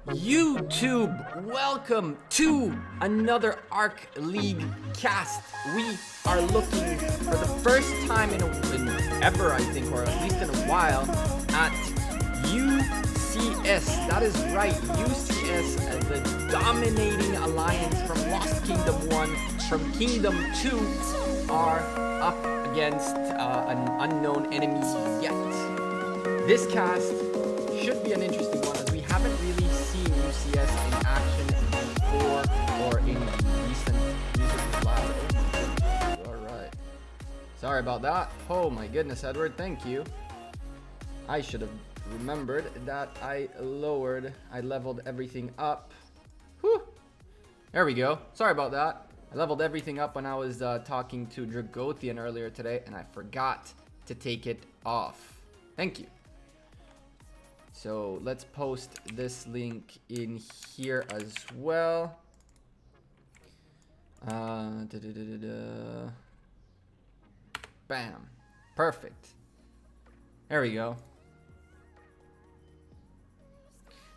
YouTube, welcome to another Ark League cast. We are looking for the first time in ever, I think, or at least in a while, at UCS. That is right, UCS, the dominating alliance from Lost Kingdom 1, from Kingdom 2, are up against an unknown enemy yet. This cast should be an interesting one, as we haven't really seen UCS in action before or in recent music live. Alright. Sorry about that. Oh my goodness, Edward, thank you. I should have remembered that I leveled everything up. Whew. There we go. Sorry about that. I leveled everything up when I was talking to Dragothian earlier today, and I forgot to take it off. Thank you. So let's post this link in here as well. Bam. Perfect. There we go.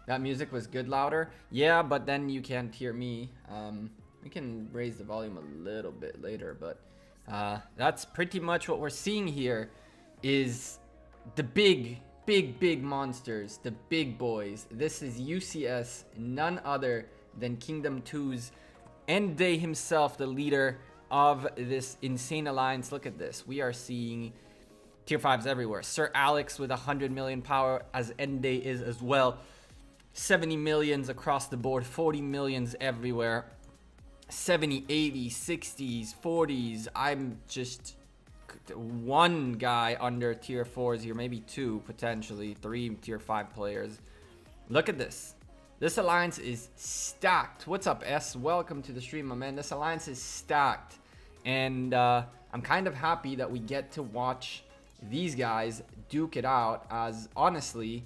That music was good louder. Yeah, but then you can't hear me. We can raise the volume a little bit later, but that's pretty much what we're seeing here is the big monsters, the big boys. This is UCS, none other than Kingdom 2's Enday himself, the leader of this insane alliance. Look at this. We are seeing tier 5s everywhere. Sir Alex with 100 million power, as Enday is as well. 70 millions across the board, 40 millions everywhere. 70, 80, 60s, 40s. I'm just one guy under tier 4s here, maybe two, potentially 3 tier 5 players. Look at this. This alliance is stacked. What's up, S? Welcome to the stream, my man. This alliance is stacked, and I'm kind of happy that we get to watch these guys duke it out, as honestly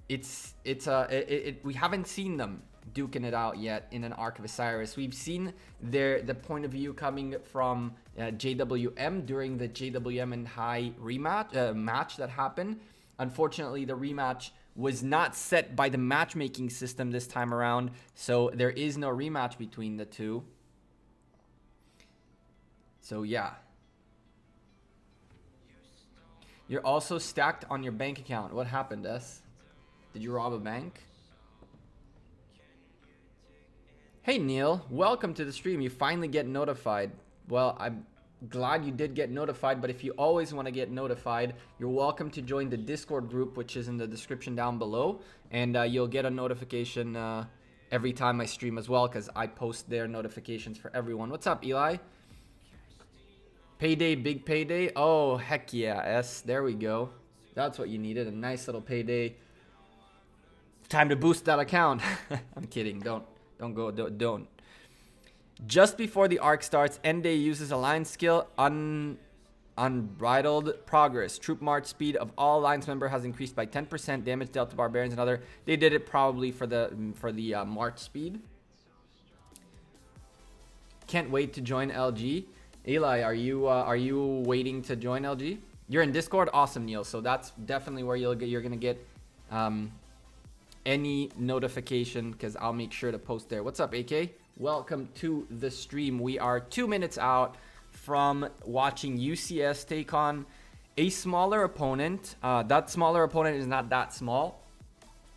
we haven't seen them duking it out yet in an Ark of Osiris. We've seen the point of view coming from JWM during the JWM and High rematch match that happened. Unfortunately, the rematch was not set by the matchmaking system this time around, so there is no rematch between the two. So yeah. You're also stacked on your bank account. What happened, S? Did you rob a bank? Hey Neil, welcome to the stream. You finally get notified. Well, I'm glad you did get notified, but if you always want to get notified, you're welcome to join the Discord group, which is in the description down below, and you'll get a notification every time I stream as well, because I post their notifications for everyone. What's up, Eli? Payday, big payday. Oh, heck yeah, S. There we go. That's what you needed, a nice little payday. Time to boost that account. I'm kidding, don't. Just before the arc starts, Enday uses alliance skill, unbridled progress. Troop march speed of all alliance member has increased by 10%. Damage dealt to barbarians and other. They did it probably for the march speed. Can't wait to join LG. Eli, are you waiting to join LG? You're in Discord, awesome, Neil. So that's definitely where you're gonna get any notification, because I'll make sure to post there. What's up, AK? Welcome to the stream. We are 2 minutes out from watching UCS take on a smaller opponent. That smaller opponent is not that small.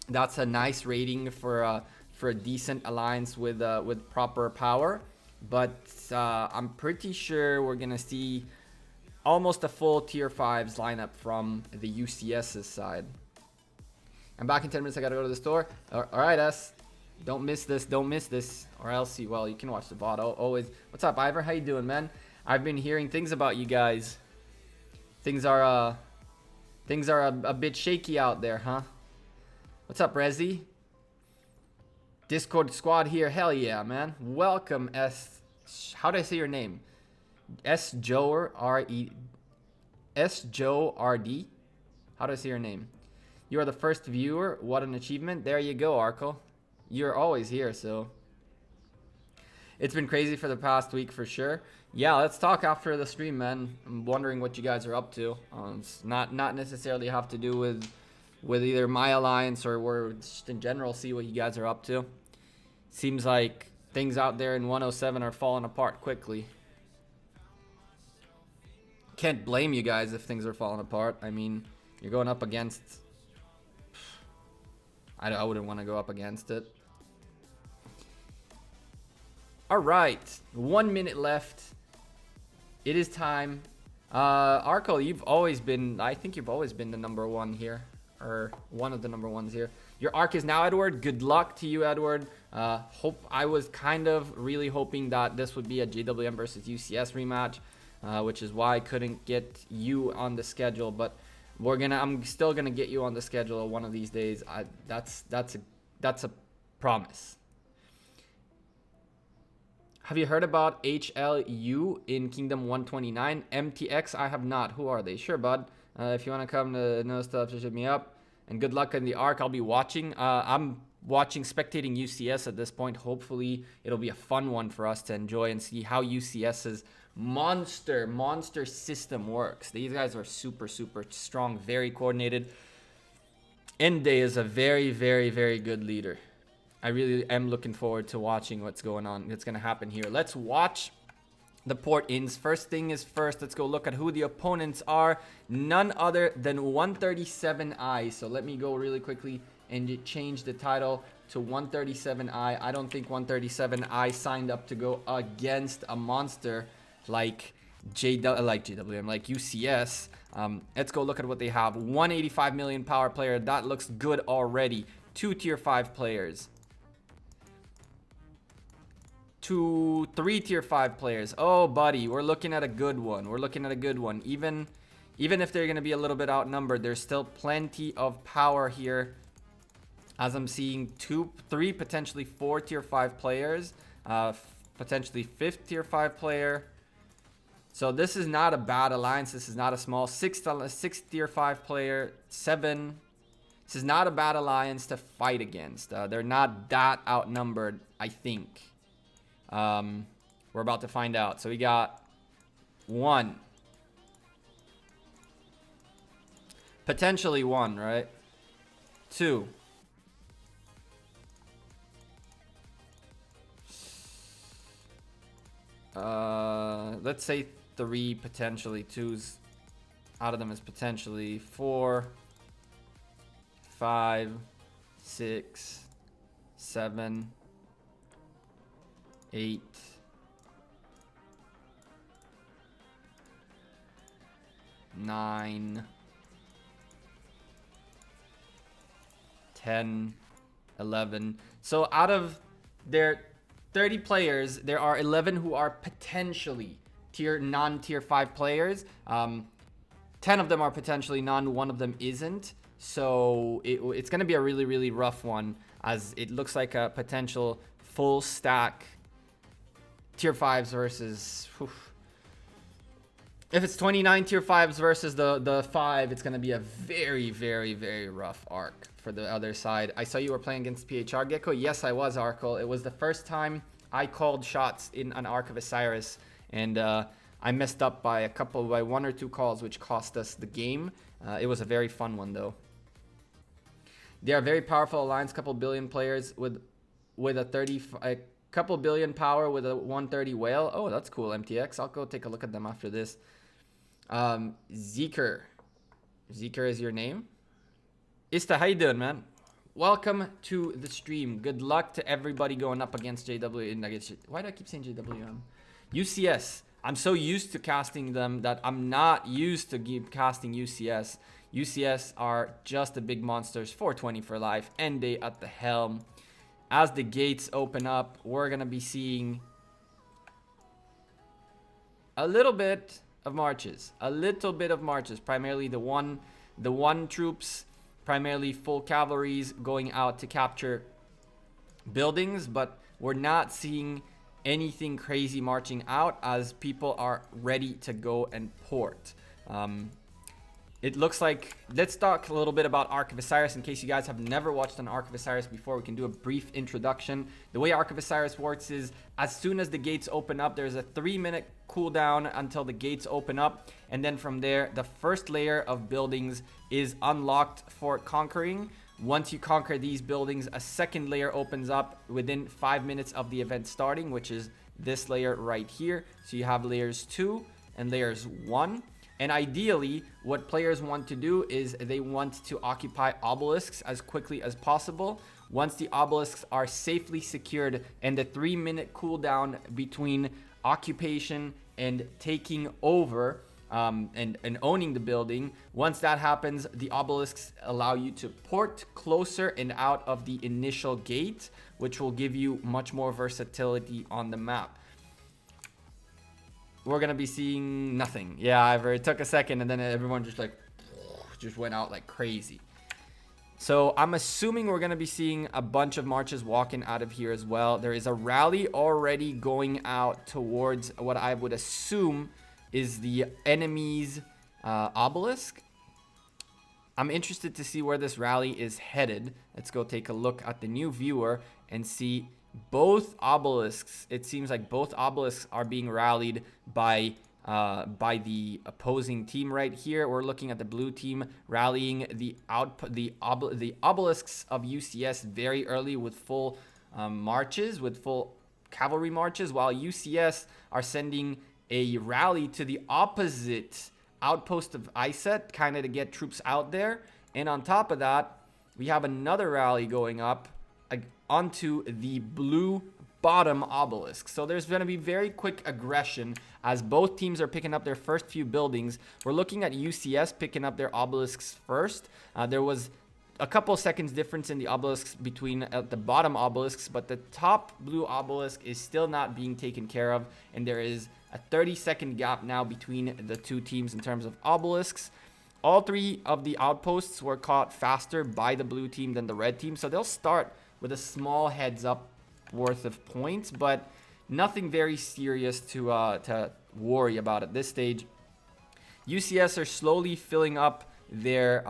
That's a nice rating for a decent alliance with proper power. But I'm pretty sure we're gonna see almost a full tier 5s lineup from the UCS's side. I'm back in 10 minutes. I gotta go to the store. All right, S. Don't miss this. Don't miss this. Or else you can watch the VOD always. What's up, Ivor? How you doing, man? I've been hearing things about you guys. Things are a bit shaky out there, huh? What's up, Rezi? Discord squad here. Hell yeah, man. Welcome, S. How do I say your name? S Joe RD. How do I say your name? You are the first viewer. What an achievement. There you go, Arco. You're always here, so. It's been crazy for the past week for sure. Yeah, let's talk after the stream, man. I'm wondering what you guys are up to. It's not necessarily have to do with with either my alliance or just in general, see what you guys are up to. Seems like things out there in 107 are falling apart quickly. Can't blame you guys if things are falling apart. I mean, you're going up against... I wouldn't want to go up against it. Alright, 1 minute left. It is time. Arko, you've always been... I think you've always been the number one here. Or one of the number ones here. Your Ark is now, Edward. Good luck to you, Edward. I was kind of really hoping that this would be a JWM versus UCS rematch. Which is why I couldn't get you on the schedule, but I'm still gonna get you on the schedule one of these days. That's a promise. Have you heard about HLU in Kingdom 129? MTX, I have not. Who are they? Sure, bud. If you want to come to know stuff, just hit me up. And good luck in the Ark. I'll be watching. I'm watching, spectating UCS at this point. Hopefully, it'll be a fun one for us to enjoy and see how UCS's monster system works. These guys are super strong, very coordinated. Ende is a very good leader. I really am looking forward to watching what's going on. It's going to happen here. Let's watch the port-ins. First thing is first. Let's go look at who the opponents are. None other than 137i. So let me go really quickly and change the title to 137i. I don't think 137i signed up to go against a monster like JWM, like UCS. Let's go look at what they have. 185 million power player. That looks good already. 2 tier 5 players. 3 tier 5 players. Oh, buddy, we're looking at a good one. Even if they're going to be a little bit outnumbered, there's still plenty of power here. As I'm seeing 3, potentially 4 tier 5 players. Potentially 5th tier 5 player. So this is not a bad alliance. This is not a small 6 tier 5 player. 7. This is not a bad alliance to fight against. They're not that outnumbered, I think. We're about to find out. So we got 1. Potentially 1, right? 2. Let's say 3, potentially 2's out of them is potentially 4, 5, 6, 7, 8, 9, 10, 11. So out of their 30 players, there are 11 who are potentially non-tier 5 players. 10 of them are potentially none. 1 of them isn't. So it's going to be a really rough one, as it looks like a potential full stack tier 5s versus... If it's 29 tier 5s versus the 5, it's going to be a very rough Ark for the other side. I saw you were playing against PHR Gecko. Yes, I was, Arkle. It was the first time I called shots in an Ark of Osiris, and I messed up by 1 or 2 calls, which cost us the game. It was a very fun one, though. They are very powerful alliance, couple billion players with a couple billion power with a 130 whale. Oh, that's cool, MTX. I'll go take a look at them after this. Zeker is your name? Ista, how you doing, man? Welcome to the stream. Good luck to everybody going up against JW. Why do I keep saying JWM? UCS. I'm so used to casting them that I'm not used to casting UCS. UCS are just the big monsters. 420 for life. Ende at the helm. As the gates open up, we're going to be seeing a little bit of marches. Primarily the one troops, primarily full cavalries going out to capture buildings, but we're not seeing anything crazy marching out as people are ready to go and port. it looks like, let's talk a little bit about Ark of Osiris in case you guys have never watched an Ark of Osiris before. We can do a brief introduction. The way Ark of Osiris works is as soon as the gates open up, there's a 3-minute cooldown until the gates open up, and then from there the first layer of buildings is unlocked for conquering. Once you conquer these buildings, a second layer opens up within 5 minutes of the event starting, which is this layer right here. So you have layers 2 and layers 1. And ideally, what players want to do is they want to occupy obelisks as quickly as possible. Once the obelisks are safely secured and the 3-minute cooldown between occupation and taking over and owning the building, once that happens, the obelisks allow you to port closer and out of the initial gate, which will give you much more versatility on the map. We're gonna be seeing nothing. Yeah, it took a second and then everyone just went out like crazy. So I'm assuming we're gonna be seeing a bunch of marches walking out of here as well. There is a rally already going out towards what I would assume is the enemy's obelisk. I'm interested to see where this rally is headed. Let's go take a look at the new viewer and see both obelisks. It seems like both obelisks are being rallied by the opposing team right here. We're looking at the blue team rallying the obelisks of UCS very early with full marches, with full cavalry marches, while UCS are sending a rally to the opposite outpost of ISET, kind of to get troops out there. And on top of that, we have another rally going up onto the blue bottom obelisk. So there's going to be very quick aggression as both teams are picking up their first few buildings. We're looking at UCS picking up their obelisks first. There was a couple seconds difference in the obelisks between the bottom obelisks, but the top blue obelisk is still not being taken care of, and there is a 30-second gap now between the two teams in terms of obelisks. All three of the outposts were caught faster by the blue team than the red team, so they'll start with a small heads up worth of points, but nothing very serious to worry about at this stage. UCS are slowly filling up their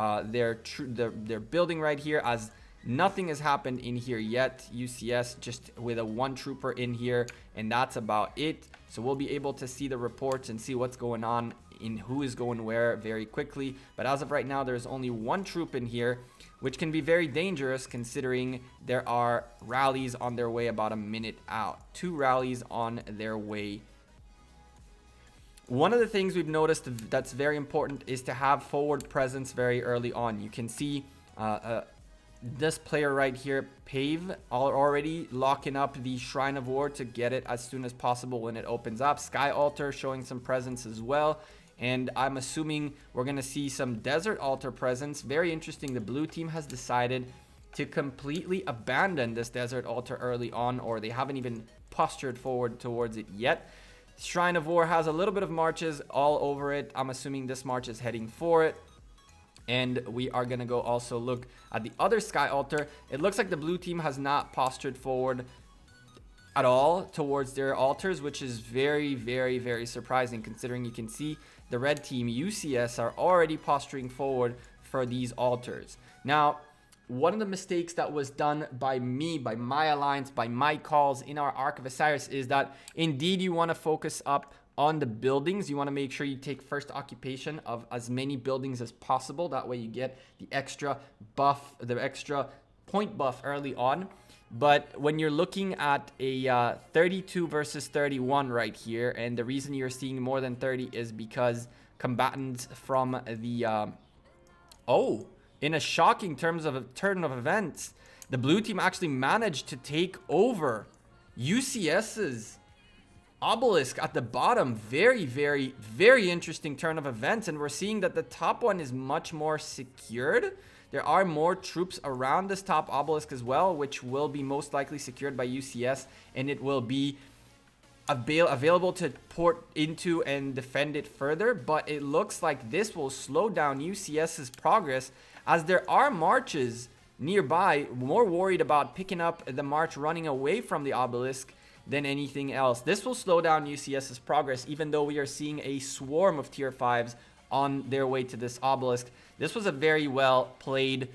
building right here, as nothing has happened in here yet. UCS just with a 1 trooper in here, and that's about it. So we'll be able to see the reports and see what's going on in who is going where very quickly. But as of right now, there's only 1 troop in here, which can be very dangerous considering there are rallies on their way about a minute out. 2 rallies on their way. One of the things we've noticed that's very important is to have forward presence very early on. You can see this player right here, Pave, already locking up the Shrine of War to get it as soon as possible when it opens up. Sky Altar showing some presence as well. And I'm assuming we're going to see some Desert Altar presence. Very interesting. The blue team has decided to completely abandon this Desert Altar early on, or they haven't even postured forward towards it yet. Shrine of War has a little bit of marches all over it. I'm assuming this march is heading for it. And we are going to go also look at the other Sky Altar. It looks like the blue team has not postured forward at all towards their altars, which is very, very, very surprising considering you can see the red team, UCS, are already posturing forward for these altars. Now, one of the mistakes that was done by me, by my alliance, by my calls in our Ark of Osiris is that indeed you want to focus up on the buildings. You want to make sure you take first occupation of as many buildings as possible. That way you get the extra buff, the extra point buff early on. But when you're looking at a 32 versus 31 right here, and the reason you're seeing more than 30 is because combatants from the... in a shocking turn of events, the blue team actually managed to take over UCS's obelisk at the bottom. Very, very, very interesting turn of events, and we're seeing that the top one is much more secured. There are more troops around this top obelisk as well, which will be most likely secured by UCS, and it will be available to port into and defend it further. But it looks like this will slow down UCS's progress, as there are marches nearby more worried about picking up the march running away from the obelisk than anything else. This will slow down UCS's progress, even though we are seeing a swarm of tier 5s on their way to this obelisk. This was a very well played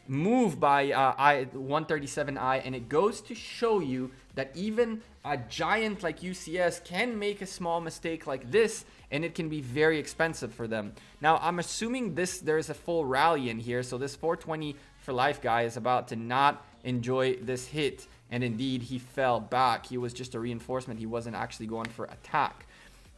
move by 137i, and it goes to show you that even a giant like UCS can make a small mistake like this, and it can be very expensive for them. Now, I'm assuming there's a full rally in here, so this 420 for life guy is about to not enjoy this hit, and indeed he fell back. He was just a reinforcement. He wasn't actually going for attack.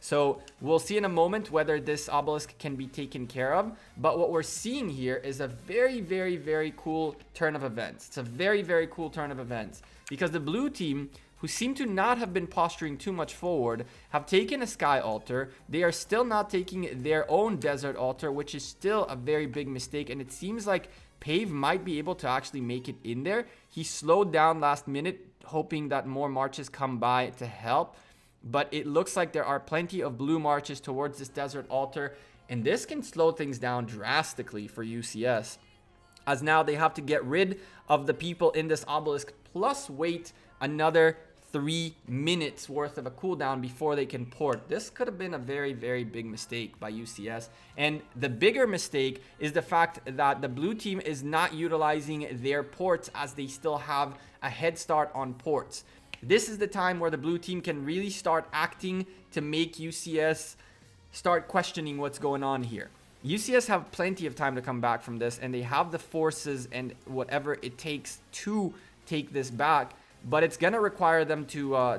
So we'll see in a moment whether this obelisk can be taken care of. But what we're seeing here is a very, very, very cool turn of events. It's a very, very cool turn of events, because the blue team, who seem to not have been posturing too much forward, have taken a sky altar. They are still not taking their own desert altar, which is still a very big mistake. And it seems like Pave might be able to actually make it in there. He slowed down last minute, hoping that more marches come by to help. But it looks like there are plenty of blue marches towards this desert altar, and this can slow things down drastically for UCS, as now they have to get rid of the people in this obelisk, plus wait another 3 minutes worth of a cooldown before they can port. This could have been a very, very big mistake by UCS. And the bigger mistake is the fact that the blue team is not utilizing their ports, as they still have a head start on ports. This is the time where the blue team can really start acting to make UCS start questioning what's going on here. UCS have plenty of time to come back from this, and they have the forces and whatever it takes to take this back. But it's going to require them to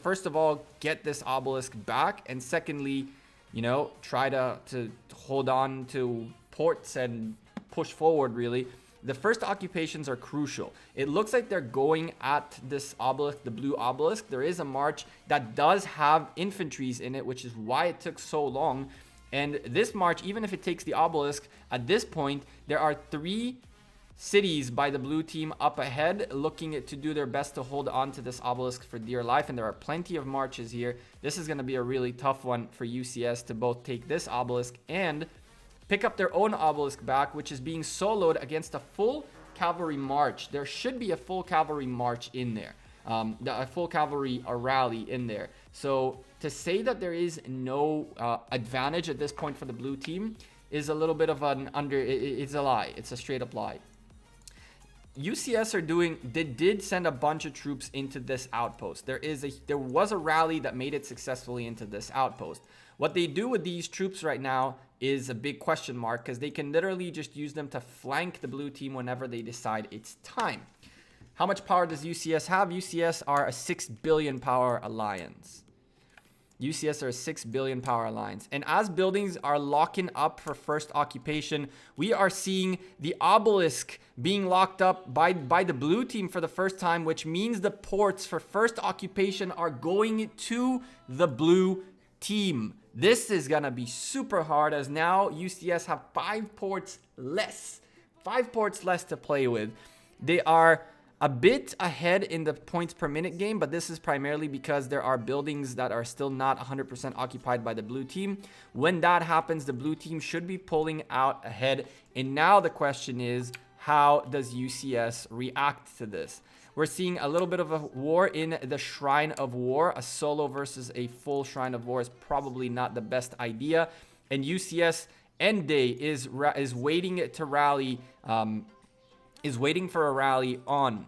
first of all get this obelisk back, and secondly, you know, try to hold on to ports and push forward, really. The first occupations are crucial. It looks like they're going at this obelisk, the blue obelisk. There is a march that does have infantries in it, which is why it took so long. And this march, even if it takes the obelisk, at this point, there are 3 cities by the blue team up ahead, looking to do their best to hold on to this obelisk for dear life. And there are plenty of marches here. This is going to be a really tough one for UCS to both take this obelisk and pick up their own obelisk back, which is being soloed against a full cavalry march. There should be a full cavalry march in there, a full cavalry rally in there. So to say that there is no advantage at this point for the blue team is a little bit of it's a lie. It's a straight up lie. UCS did send a bunch of troops into this outpost. There was a rally that made it successfully into this outpost. What they do with these troops right now is a big question mark, because they can literally just use them to flank the blue team whenever they decide it's time. How much power does UCS have? UCS are a 6 billion power alliance. UCS are a 6 billion power alliance. And as buildings are locking up for first occupation, we are seeing the obelisk being locked up by the blue team for the first time, which means the ports for first occupation are going to the blue team. This is going to be super hard, as now UCS have 5 ports less. 5 ports less to play with. They are a bit ahead in the points per minute game, but this is primarily because there are buildings that are still not 100% occupied by the blue team. When that happens, the blue team should be pulling out ahead. And now the question is, how does UCS react to this? We're seeing a little bit of a war in the Shrine of War. A solo versus a full Shrine of War is probably not the best idea. And UCS end day is waiting to rally, is waiting for a rally on.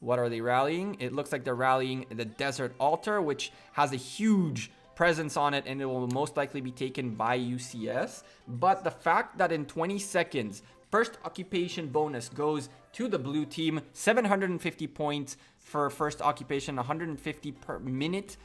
What are they rallying? It looks like they're rallying the Desert Altar, which has a huge presence on it, and it will most likely be taken by UCS. But the fact that in 20 seconds, first occupation bonus goes to the blue team, 750 points for first occupation, 150 per minute.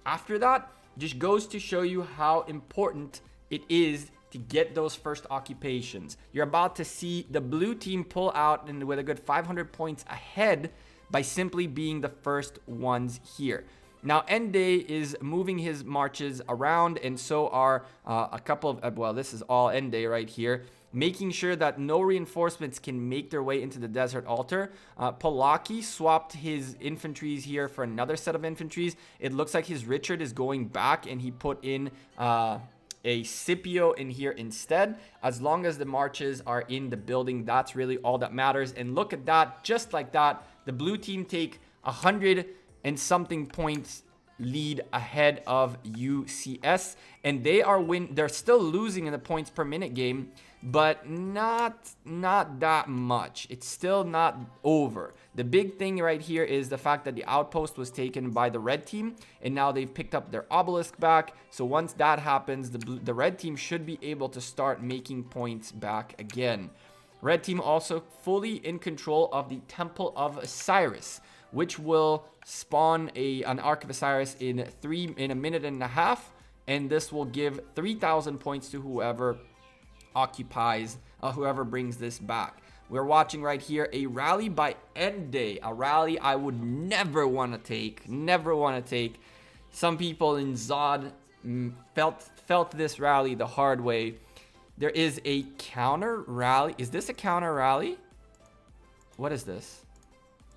After that, just goes to show you how important it is to get those first occupations. You're about to see the blue team pull out and with a good 500 points ahead by simply being the first ones here. Now, End Day is moving his marches around, and so are a couple of, well, this is all End Day right here, making sure that no reinforcements can make their way into the Desert Altar. Polaki swapped his infantries here for another set of infantries. It looks like his Richard is going back, and he put in a Scipio in here instead. As long as the marches are in the building, that's really all that matters. And look at that, just like that, the blue team take 100 and something points lead ahead of UCS, and they're still losing in the points per minute game, but not that much. It's still not over. The big thing right here is the fact that the outpost was taken by the red team, and now they've picked up their obelisk back. So once that happens, the red team should be able to start making points back again. Red team also fully in control of the Temple of Osiris, which will spawn an Ark of Osiris in a minute and a half, and this will give 3,000 points to whoever occupies, whoever brings this back. We're watching right here a rally by Ende, a rally I would never want to take, Some people in Zod felt this rally the hard way. There is a counter rally. Is this a counter rally? What is this?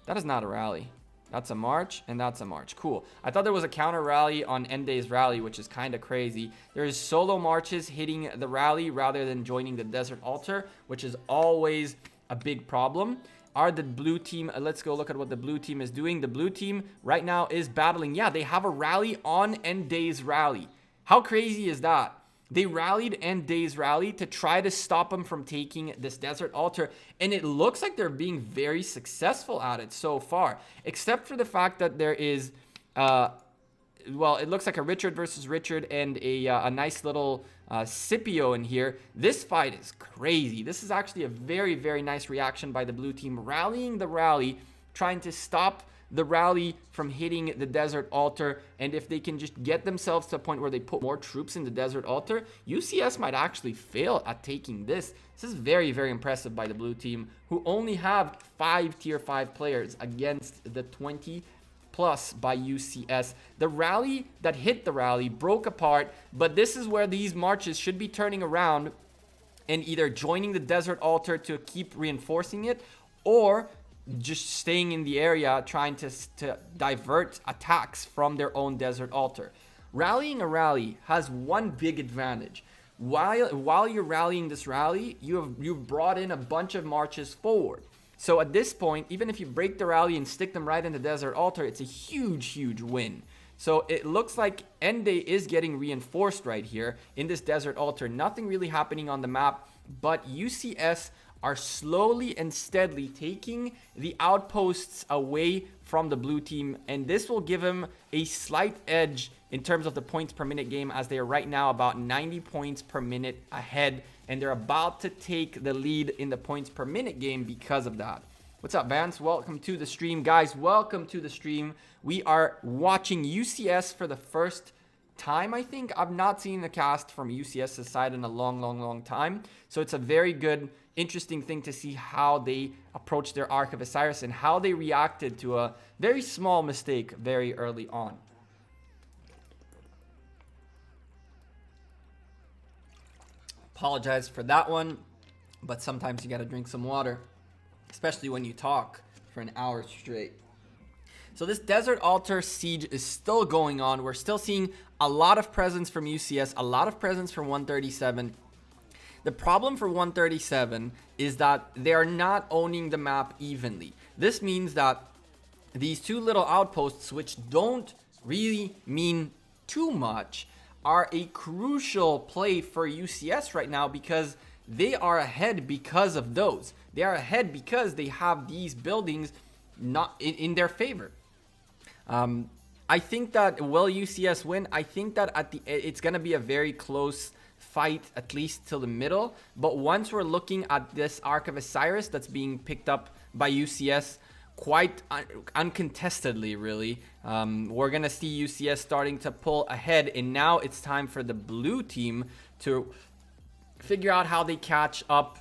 That is not a rally. That's a march, and that's a march. Cool. I thought there was a counter rally on Ende's rally, which is kind of crazy. There's solo marches hitting the rally rather than joining the desert altar, which is always a big problem. Are the blue team, let's go look at what the blue team is doing. The blue team right now is battling. Yeah, they have a rally on Ende's rally. How crazy is that? They rallied Ende's rally to try to stop him from taking this desert altar, and it looks like they're being very successful at it so far, except for the fact that there is, well, it looks like a Richard versus Richard and a nice little Scipio in here. This fight is crazy. This is actually a very, very nice reaction by the blue team, rallying the rally, trying to stop the rally from hitting the desert altar. And if they can just get themselves to a point where they put more troops in the desert altar, UCS might actually fail at taking this. This is very, very impressive by the blue team, who only have 5 tier 5 players against the 20 plus by UCS. The rally that hit the rally broke apart, but this is where these marches should be turning around and either joining the desert altar to keep reinforcing it, or just staying in the area trying to divert attacks from their own desert altar. Rallying a rally has one big advantage. While you're rallying this rally, you've brought in a bunch of marches forward. So at this point, even if you break the rally and stick them right in the desert altar, it's a huge win. So it looks like Ende is getting reinforced right here in this desert altar. Nothing really happening on the map, but UCS are slowly and steadily taking the outposts away from the blue team, and this will give them a slight edge in terms of the points per minute game, as they are right now about 90 points per minute ahead, and they're about to take the lead in the points per minute game because of that. What's up, Vance? Welcome to the stream. Guys, welcome to the stream. We are watching UCS for the first time, I think. I've not seen the cast from UCS's side in a long time, so it's a very good, interesting thing to see how they approached their Ark of Osiris and how they reacted to a very small mistake very early on. Apologize for that one, but sometimes you gotta drink some water, especially when you talk for an hour straight. So this desert altar siege is still going on. We're still seeing a lot of presence from UCS, a lot of presence from 137. The problem for 137 is that they are not owning the map evenly. This means that these two little outposts, which don't really mean too much, are a crucial play for UCS right now, because they are ahead because of those. They are ahead because they have these buildings not in their favor. I think that, will UCS win? I think that it's going to be a very close fight, at least till the middle. But once we're looking at this Ark of Osiris that's being picked up by UCS quite uncontestedly, really, we're going to see UCS starting to pull ahead. And now it's time for the blue team to figure out how they catch up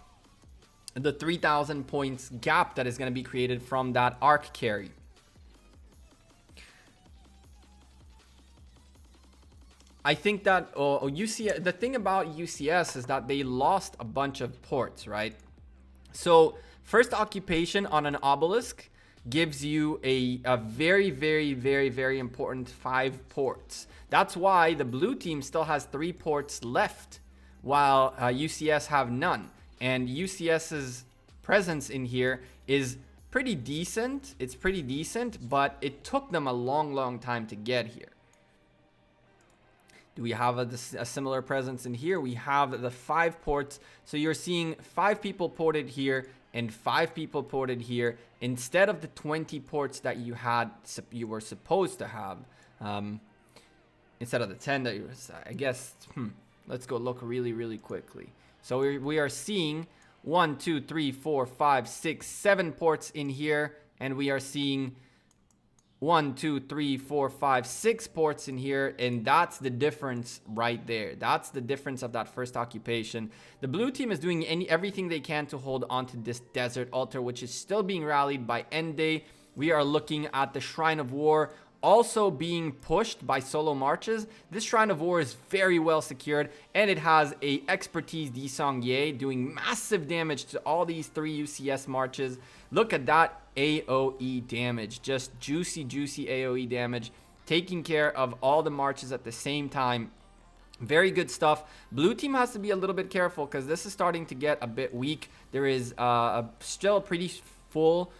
the 3,000 points gap that is going to be created from that Ark carry. I think that UCS, the thing about UCS is that they lost a bunch of ports, right? So first occupation on an obelisk gives you a very important 5 ports. That's why the blue team still has 3 ports left, while UCS have none. And UCS's presence in here is pretty decent. It's pretty decent, but it took them a long time to get here. Do we have a similar presence in here? We have the 5 ports. So you're seeing 5 people ported here and 5 people ported here instead of the 20 ports that you were supposed to have. Instead of the 10 that I guess, let's go look really quickly. So we are seeing 1, 2, 3, 4, 5, 6, 7 ports in here, and we are seeing 1, 2, 3, 4, 5, 6 ports in here, and that's the difference right there. That's the difference of that first occupation. The blue team is doing everything they can to hold on to this desert altar, which is still being rallied by Ende. We are looking at the Shrine of War also being pushed by solo marches. This Shrine of War is very well secured, and it has a expertise Disong Ye doing massive damage to all these 3 UCS marches. Look at that AoE damage, just juicy AoE damage, taking care of all the marches at the same time. Very good stuff. Blue team has to be a little bit careful because this is starting to get a bit weak. There is still a pretty full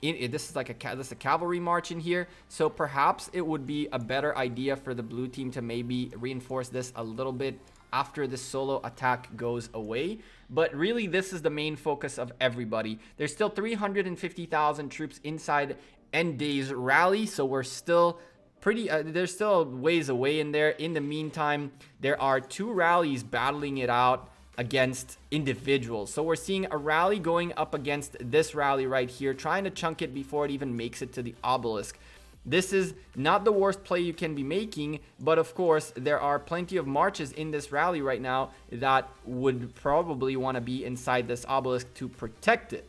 this is like a cavalry march in here, so perhaps it would be a better idea for the blue team to maybe reinforce this a little bit after the solo attack goes away. But really, this is the main focus of everybody. There's still 350,000 troops inside Ende's rally, so we're still there's still ways away in there. In the meantime, there are 2 rallies battling it out against individuals. So we're seeing a rally going up against this rally right here, trying to chunk it before it even makes it to the obelisk. This is not the worst play you can be making, but of course there are plenty of marches in this rally right now that would probably want to be inside this obelisk to protect it.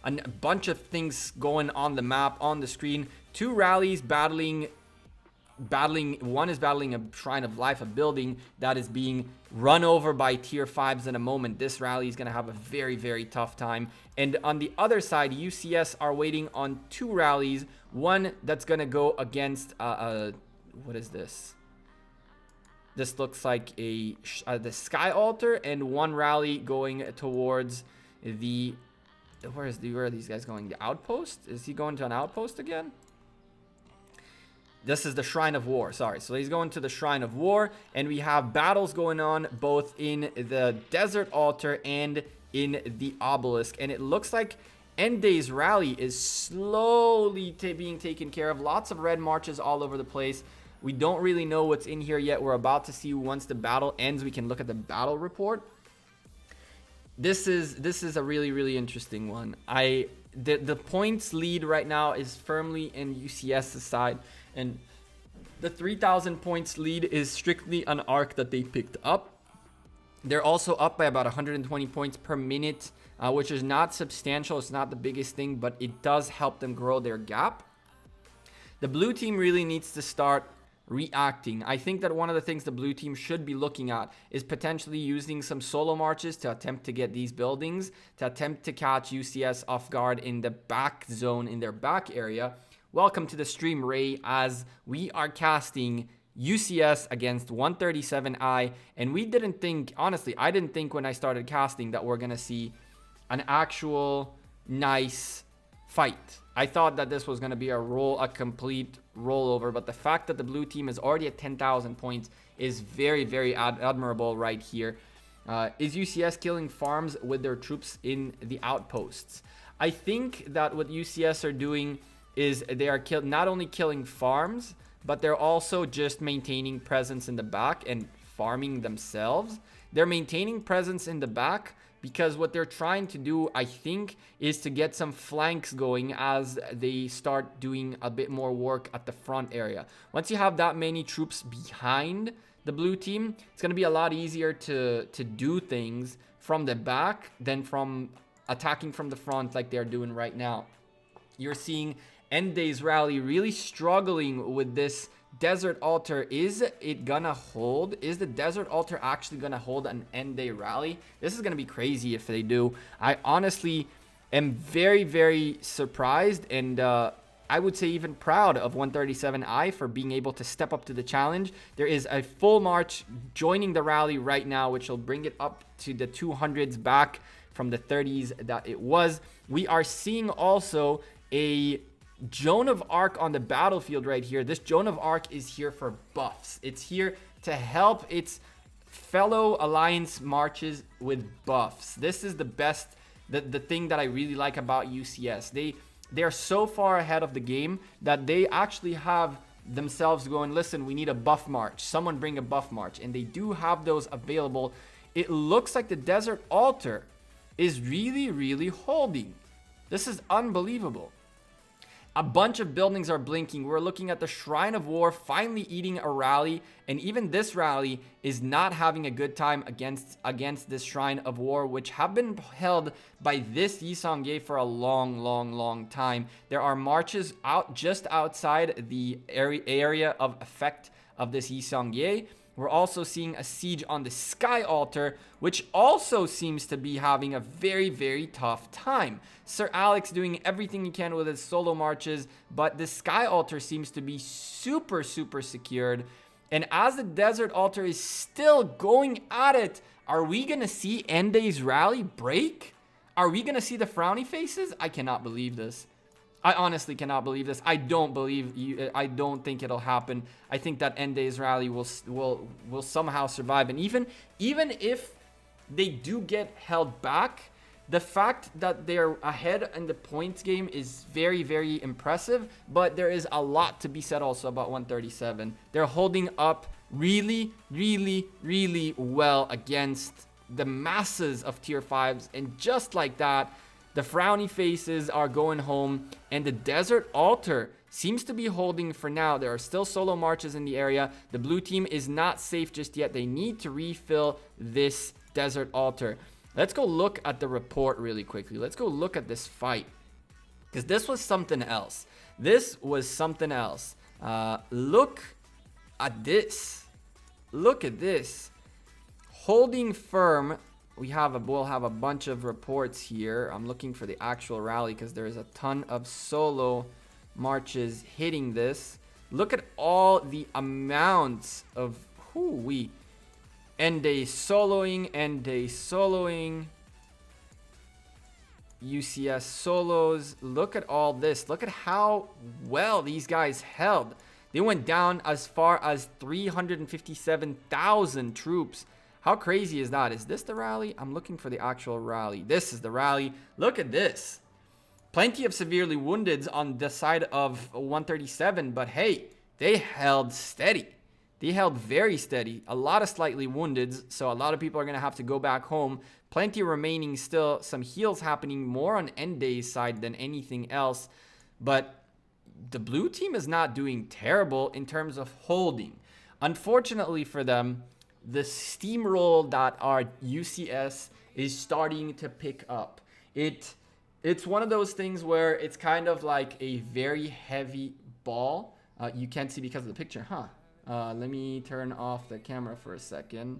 A bunch of things going on the map, on the screen. 2 rallies battling. One is battling a Shrine of Life, a building that is being run over by tier 5s in a moment. This rally is going to have a very tough time. And on the other side, UCS are waiting on 2 rallies. One that's going to go against what is this? This looks like the Sky Altar, and one rally going towards the where are these guys going? The outpost? Is he going to an outpost again? This is the Shrine of War, sorry. So he's going to the Shrine of War, and we have battles going on both in the Desert Altar and in the Obelisk. And it looks like Ende's rally is slowly being taken care of. Lots of red marches all over the place. We don't really know what's in here yet. We're about to see once the battle ends. We can look at the battle report. This is a really interesting one. The points lead right now is firmly in UCS's side, and the 3,000 points lead is strictly an arc that they picked up. They're also up by about 120 points per minute, which is not substantial. It's not the biggest thing, but it does help them grow their gap. The blue team really needs to start reacting. I think that one of the things the blue team should be looking at is potentially using some solo marches to attempt to get these buildings, to attempt to catch UCS off guard in the back zone, in their back area. Welcome to the stream, Ray, as we are casting UCS against 137i, and we didn't think, honestly, I didn't think when I started casting that we're gonna see an actual nice fight. I thought that this was going to be a complete rollover, but the fact that the blue team is already at 10,000 points is very admirable right here. Is UCS killing farms with their troops in the outposts? I think that what UCS are doing is they are not only killing farms, but they're also just maintaining presence in the back and farming themselves. They're maintaining presence in the back because what they're trying to do, I think, is to get some flanks going as they start doing a bit more work at the front area. Once you have that many troops behind the blue team, it's going to be a lot easier to do things from the back than from attacking from the front like they're doing right now. You're seeing Ende's rally really struggling with this Desert Altar. Is it gonna hold? Is the Desert Altar actually gonna hold an Ende rally? This is gonna be crazy if they do. I honestly am very surprised, and I would say even proud of 137i for being able to step up to the challenge. There is a full march joining the rally right now, which will bring it up to the 200s back from the 30s that it was. We are seeing also a Joan of Arc on the battlefield right here. This Joan of Arc is here for buffs. It's here to help its fellow alliance marches with buffs. This is the best, the thing that I really like about UCS. They're so far ahead of the game that they actually have themselves going, listen, we need a buff march. Someone bring a buff march. And they do have those available. It looks like the Desert Altar is really holding. This is unbelievable. A bunch of buildings are blinking. We're looking at the Shrine of War finally eating a rally. And even this rally is not having a good time against this Shrine of War, which have been held by this Yisongye for a long time. There are marches out just outside the area of effect of this Yisongye. We're also seeing a siege on the Sky Altar, which also seems to be having a very tough time. Sir Alex doing everything he can with his solo marches, but the Sky Altar seems to be super secured. And as the Desert Altar is still going at it, are we going to see Enday's rally break? Are we going to see the frowny faces? I cannot believe this. I honestly cannot believe this. I don't think it'll happen. I think that Enday's rally will somehow survive. And even if they do get held back, the fact that they're ahead in the points game is very impressive. But there is a lot to be said also about 137. They're holding up really well against the masses of tier 5s. And just like that, the frowny faces are going home, and the Desert Altar seems to be holding for now. There are still solo marches in the area. The blue team is not safe just yet. They need to refill this Desert Altar. Let's go look at the report really quickly. Let's go look at this fight, because this was something else. Look at this. Look at this. Holding firm. We'll have a bunch of reports here. I'm looking for the actual rally because there is a ton of solo marches hitting this. Look at all the amounts of Enday soloing, UCS solos. Look at all this. Look at how well these guys held. They went down as far as 357,000 troops. How crazy is that? Is this the rally? I'm looking for the actual rally. This is the rally. Look at this. Plenty of severely woundeds on the side of 137, but hey, they held steady. They held very steady. A lot of slightly woundeds, so a lot of people are going to have to go back home. Plenty remaining still. Some heals happening more on Enday's side than anything else. But the blue team is not doing terrible in terms of holding. Unfortunately for them, the steamroll that our UCS is starting to pick up. It's one of those things where it's kind of like a very heavy ball. You can't see because of the picture, huh? Let me turn off the camera for a second.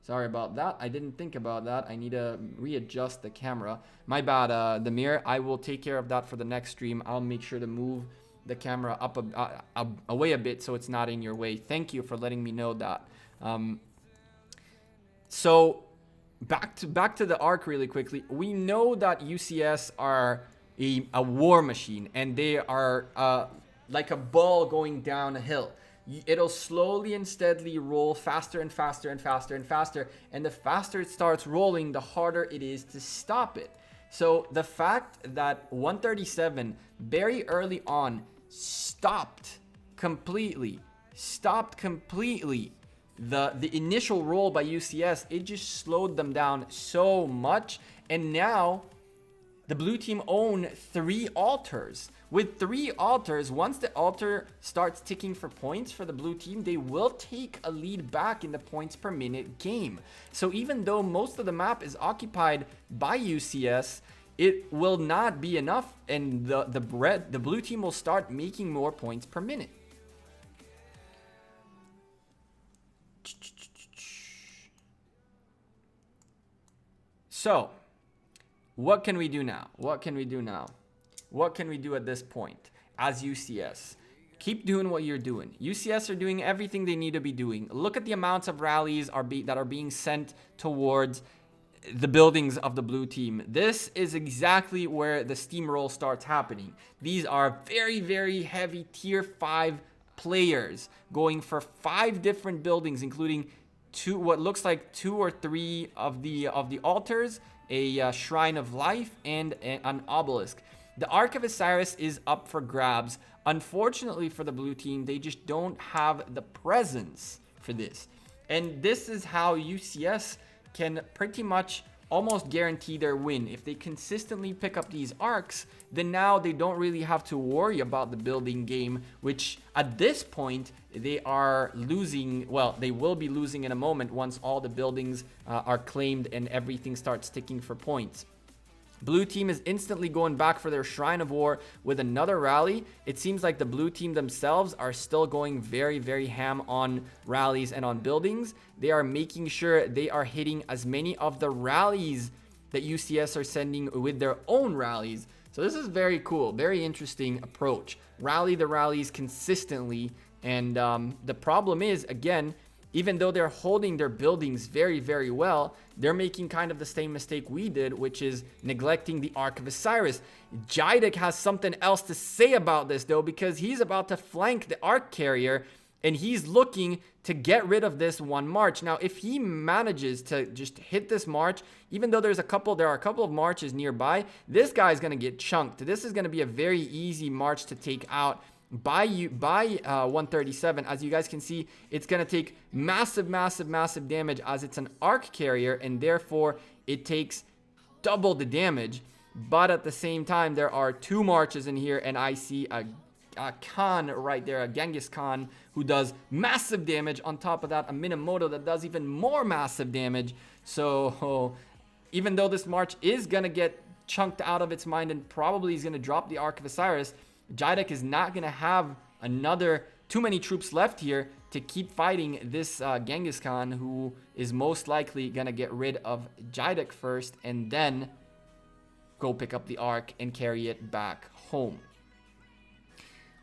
Sorry about that. I didn't think about that. I need to readjust the camera. My bad, the mirror. I will take care of that for the next stream. I'll make sure to move the camera up away a bit so it's not in your way. Thank you for letting me know that. So back to the Ark really quickly. We know that UCS are a war machine, and they are like a ball going down a hill. It'll slowly and steadily roll faster and faster. And the faster it starts rolling, the harder it is to stop it. So the fact that 137 very early on stopped completely the initial roll by UCS, it just slowed them down so much. And now the blue team own 3 altars. With 3 altars, once the altar starts ticking for points for the blue team, they will take a lead back in the points per minute game. So even though most of the map is occupied by UCS, it will not be enough, and the blue team will start making more points per minute. So, what can we do now? What can we do at this point as UCS? Keep doing what you're doing. UCS are doing everything they need to be doing. Look at the amounts of rallies that are being sent towards the buildings of the blue team. This is exactly where the steamroll starts happening. These are very, very heavy tier 5 players going for 5 different buildings, including what looks like 2 or 3 of the altars, a shrine of life, and an obelisk. The Ark of Osiris is up for grabs. Unfortunately for the blue team, they just don't have the presence for this. And this is how UCS can pretty much almost guarantee their win. If they consistently pick up these arcs, then now they don't really have to worry about the building game, which at this point they are losing. Well, they will be losing in a moment once all the buildings are claimed and everything starts ticking for points. Blue team is instantly going back for their Shrine of War with another rally. It seems like the blue team themselves are still going very, very ham on rallies and on buildings. They are making sure they are hitting as many of the rallies that UCS are sending with their own rallies. So this is very cool, very interesting approach. Rally the rallies consistently. And the problem is, again, even though they're holding their buildings very, very well, they're making kind of the same mistake we did, which is neglecting the Ark of Osiris. Jidek has something else to say about this, though, because he's about to flank the Ark carrier, and he's looking to get rid of this one march. Now, if he manages to just hit this march, even though there are a couple of marches nearby, this guy's going to get chunked. This is going to be a very easy march to take out by 137. As you guys can see, it's going to take massive damage, as it's an arc carrier, and therefore it takes double the damage. But at the same time, there are 2 marches in here, and I see a Khan right there, a Genghis Khan, who does massive damage. On top of that, a Minamoto that does even more massive damage. So even though this march is going to get chunked out of its mind and probably is going to drop the Ark of Osiris, Jidek is not going to have too many troops left here to keep fighting this Genghis Khan, who is most likely going to get rid of Jidek first and then go pick up the Ark and carry it back home.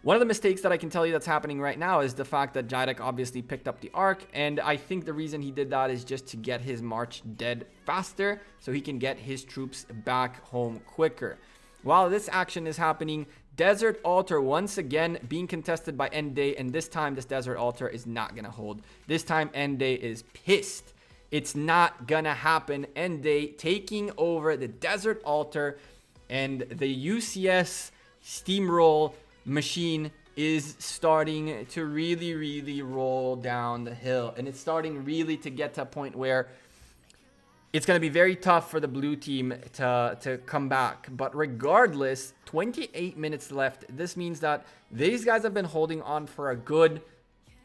One of the mistakes that I can tell you that's happening right now is the fact that Jidek obviously picked up the Ark, and I think the reason he did that is just to get his march dead faster so he can get his troops back home quicker. While this action is happening, Desert Altar once again being contested by Ende, and this time this Desert Altar is not going to hold. This time Ende is pissed. It's not going to happen. Ende taking over the Desert Altar, and the UCS steamroll machine is starting to really roll down the hill, and it's starting really to get to a point where it's going to be very tough for the blue team to come back. But regardless, 28 minutes left. This means that these guys have been holding on for a good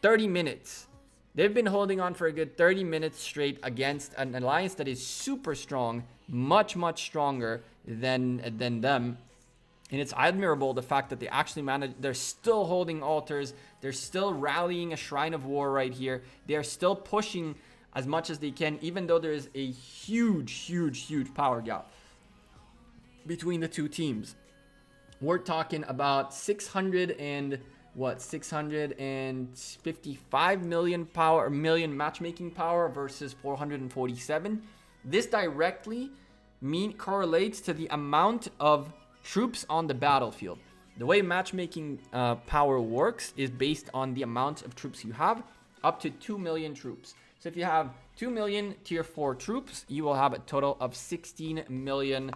30 minutes. They've been holding on for a good 30 minutes straight against an alliance that is super strong, much stronger than them. And it's admirable the fact that they actually managed. They're still holding altars. They're still rallying a Shrine of War right here. They're still pushing as much as they can, even though there is a huge power gap between the two teams. We're talking about 655 million matchmaking power versus 447. This directly correlates to the amount of troops on the battlefield. The way matchmaking power works is based on the amount of troops you have, up to 2 million troops. So if you have 2 million tier 4 troops, you will have a total of 16 million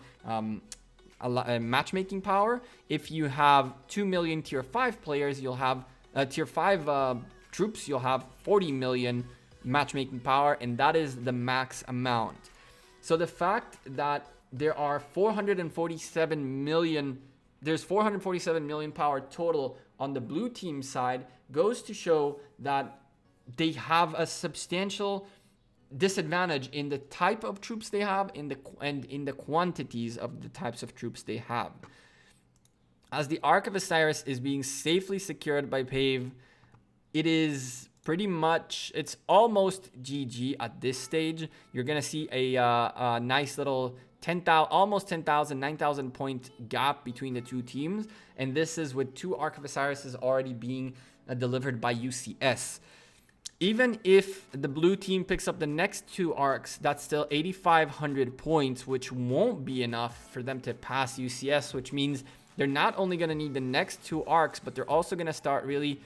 matchmaking power. If you have 2 million tier 5 players, you'll have tier 5 troops, you'll have 40 million matchmaking power, and that is the max amount. So the fact that there are 447 million power total on the blue team side goes to show that they have a substantial disadvantage in the type of troops they have and in the quantities of the types of troops they have. As the Ark of Osiris is being safely secured by Pave, it's almost GG at this stage. You're going to see a nice little 10,000, almost 10,000, 9,000 point gap between the two teams. And this is with 2 Ark of Osiris already being delivered by UCS. Even if the blue team picks up the next 2 arcs, that's still 8,500 points, which won't be enough for them to pass UCS, which means they're not only going to need the next 2 arcs, but they're also going to start really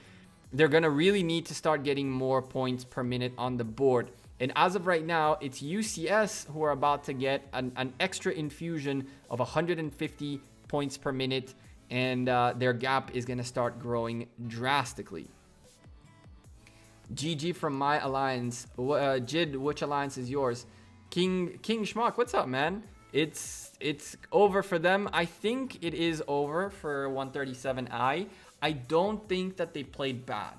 they're going to really need to start getting more points per minute on the board. And as of right now, it's UCS who are about to get an extra infusion of 150 points per minute, and their gap is going to start growing drastically. GG from my alliance. Jid, which alliance is yours? King Schmuck, what's up, man? It's over for them. I think it is over for 137i. I don't think that they played bad.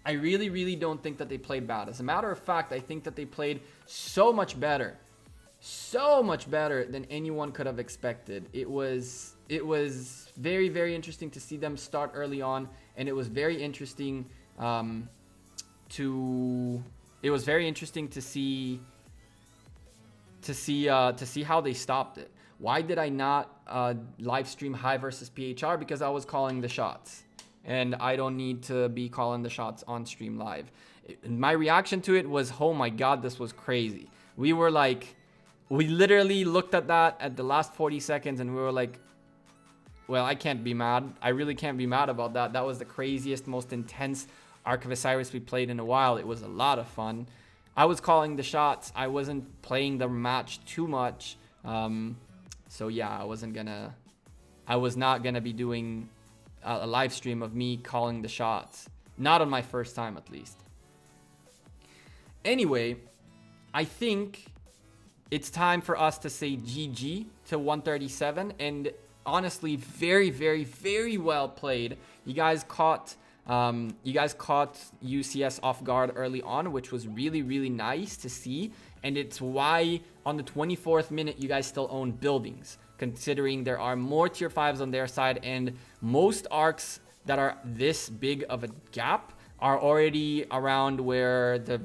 I really, really don't think that they played bad. As a matter of fact, I think that they played so much better than anyone could have expected. It was very, very interesting to see them start early on, and it was very interesting to see how they stopped it. Why did I not live stream High versus PHR? Because I was calling the shots, and I don't need to be calling the shots on stream live. My reaction to it was, oh my god, this was crazy. We literally looked at that at the last 40 seconds and we were like, well, I can't be mad. I really can't be mad about that. That was the craziest, most intense Ark of Osiris we played in a while. It was a lot of fun. I was calling the shots. I wasn't playing the match too much. So yeah, I was not gonna be doing a live stream of me calling the shots. Not on my first time, at least. Anyway, I think it's time for us to say GG to 137. And honestly, very, very, very well played. You guys caught UCS off guard early on, which was really, really nice to see. And it's why on the 24th minute, you guys still own buildings, considering there are more tier 5s on their side, and most arcs that are this big of a gap are already around where the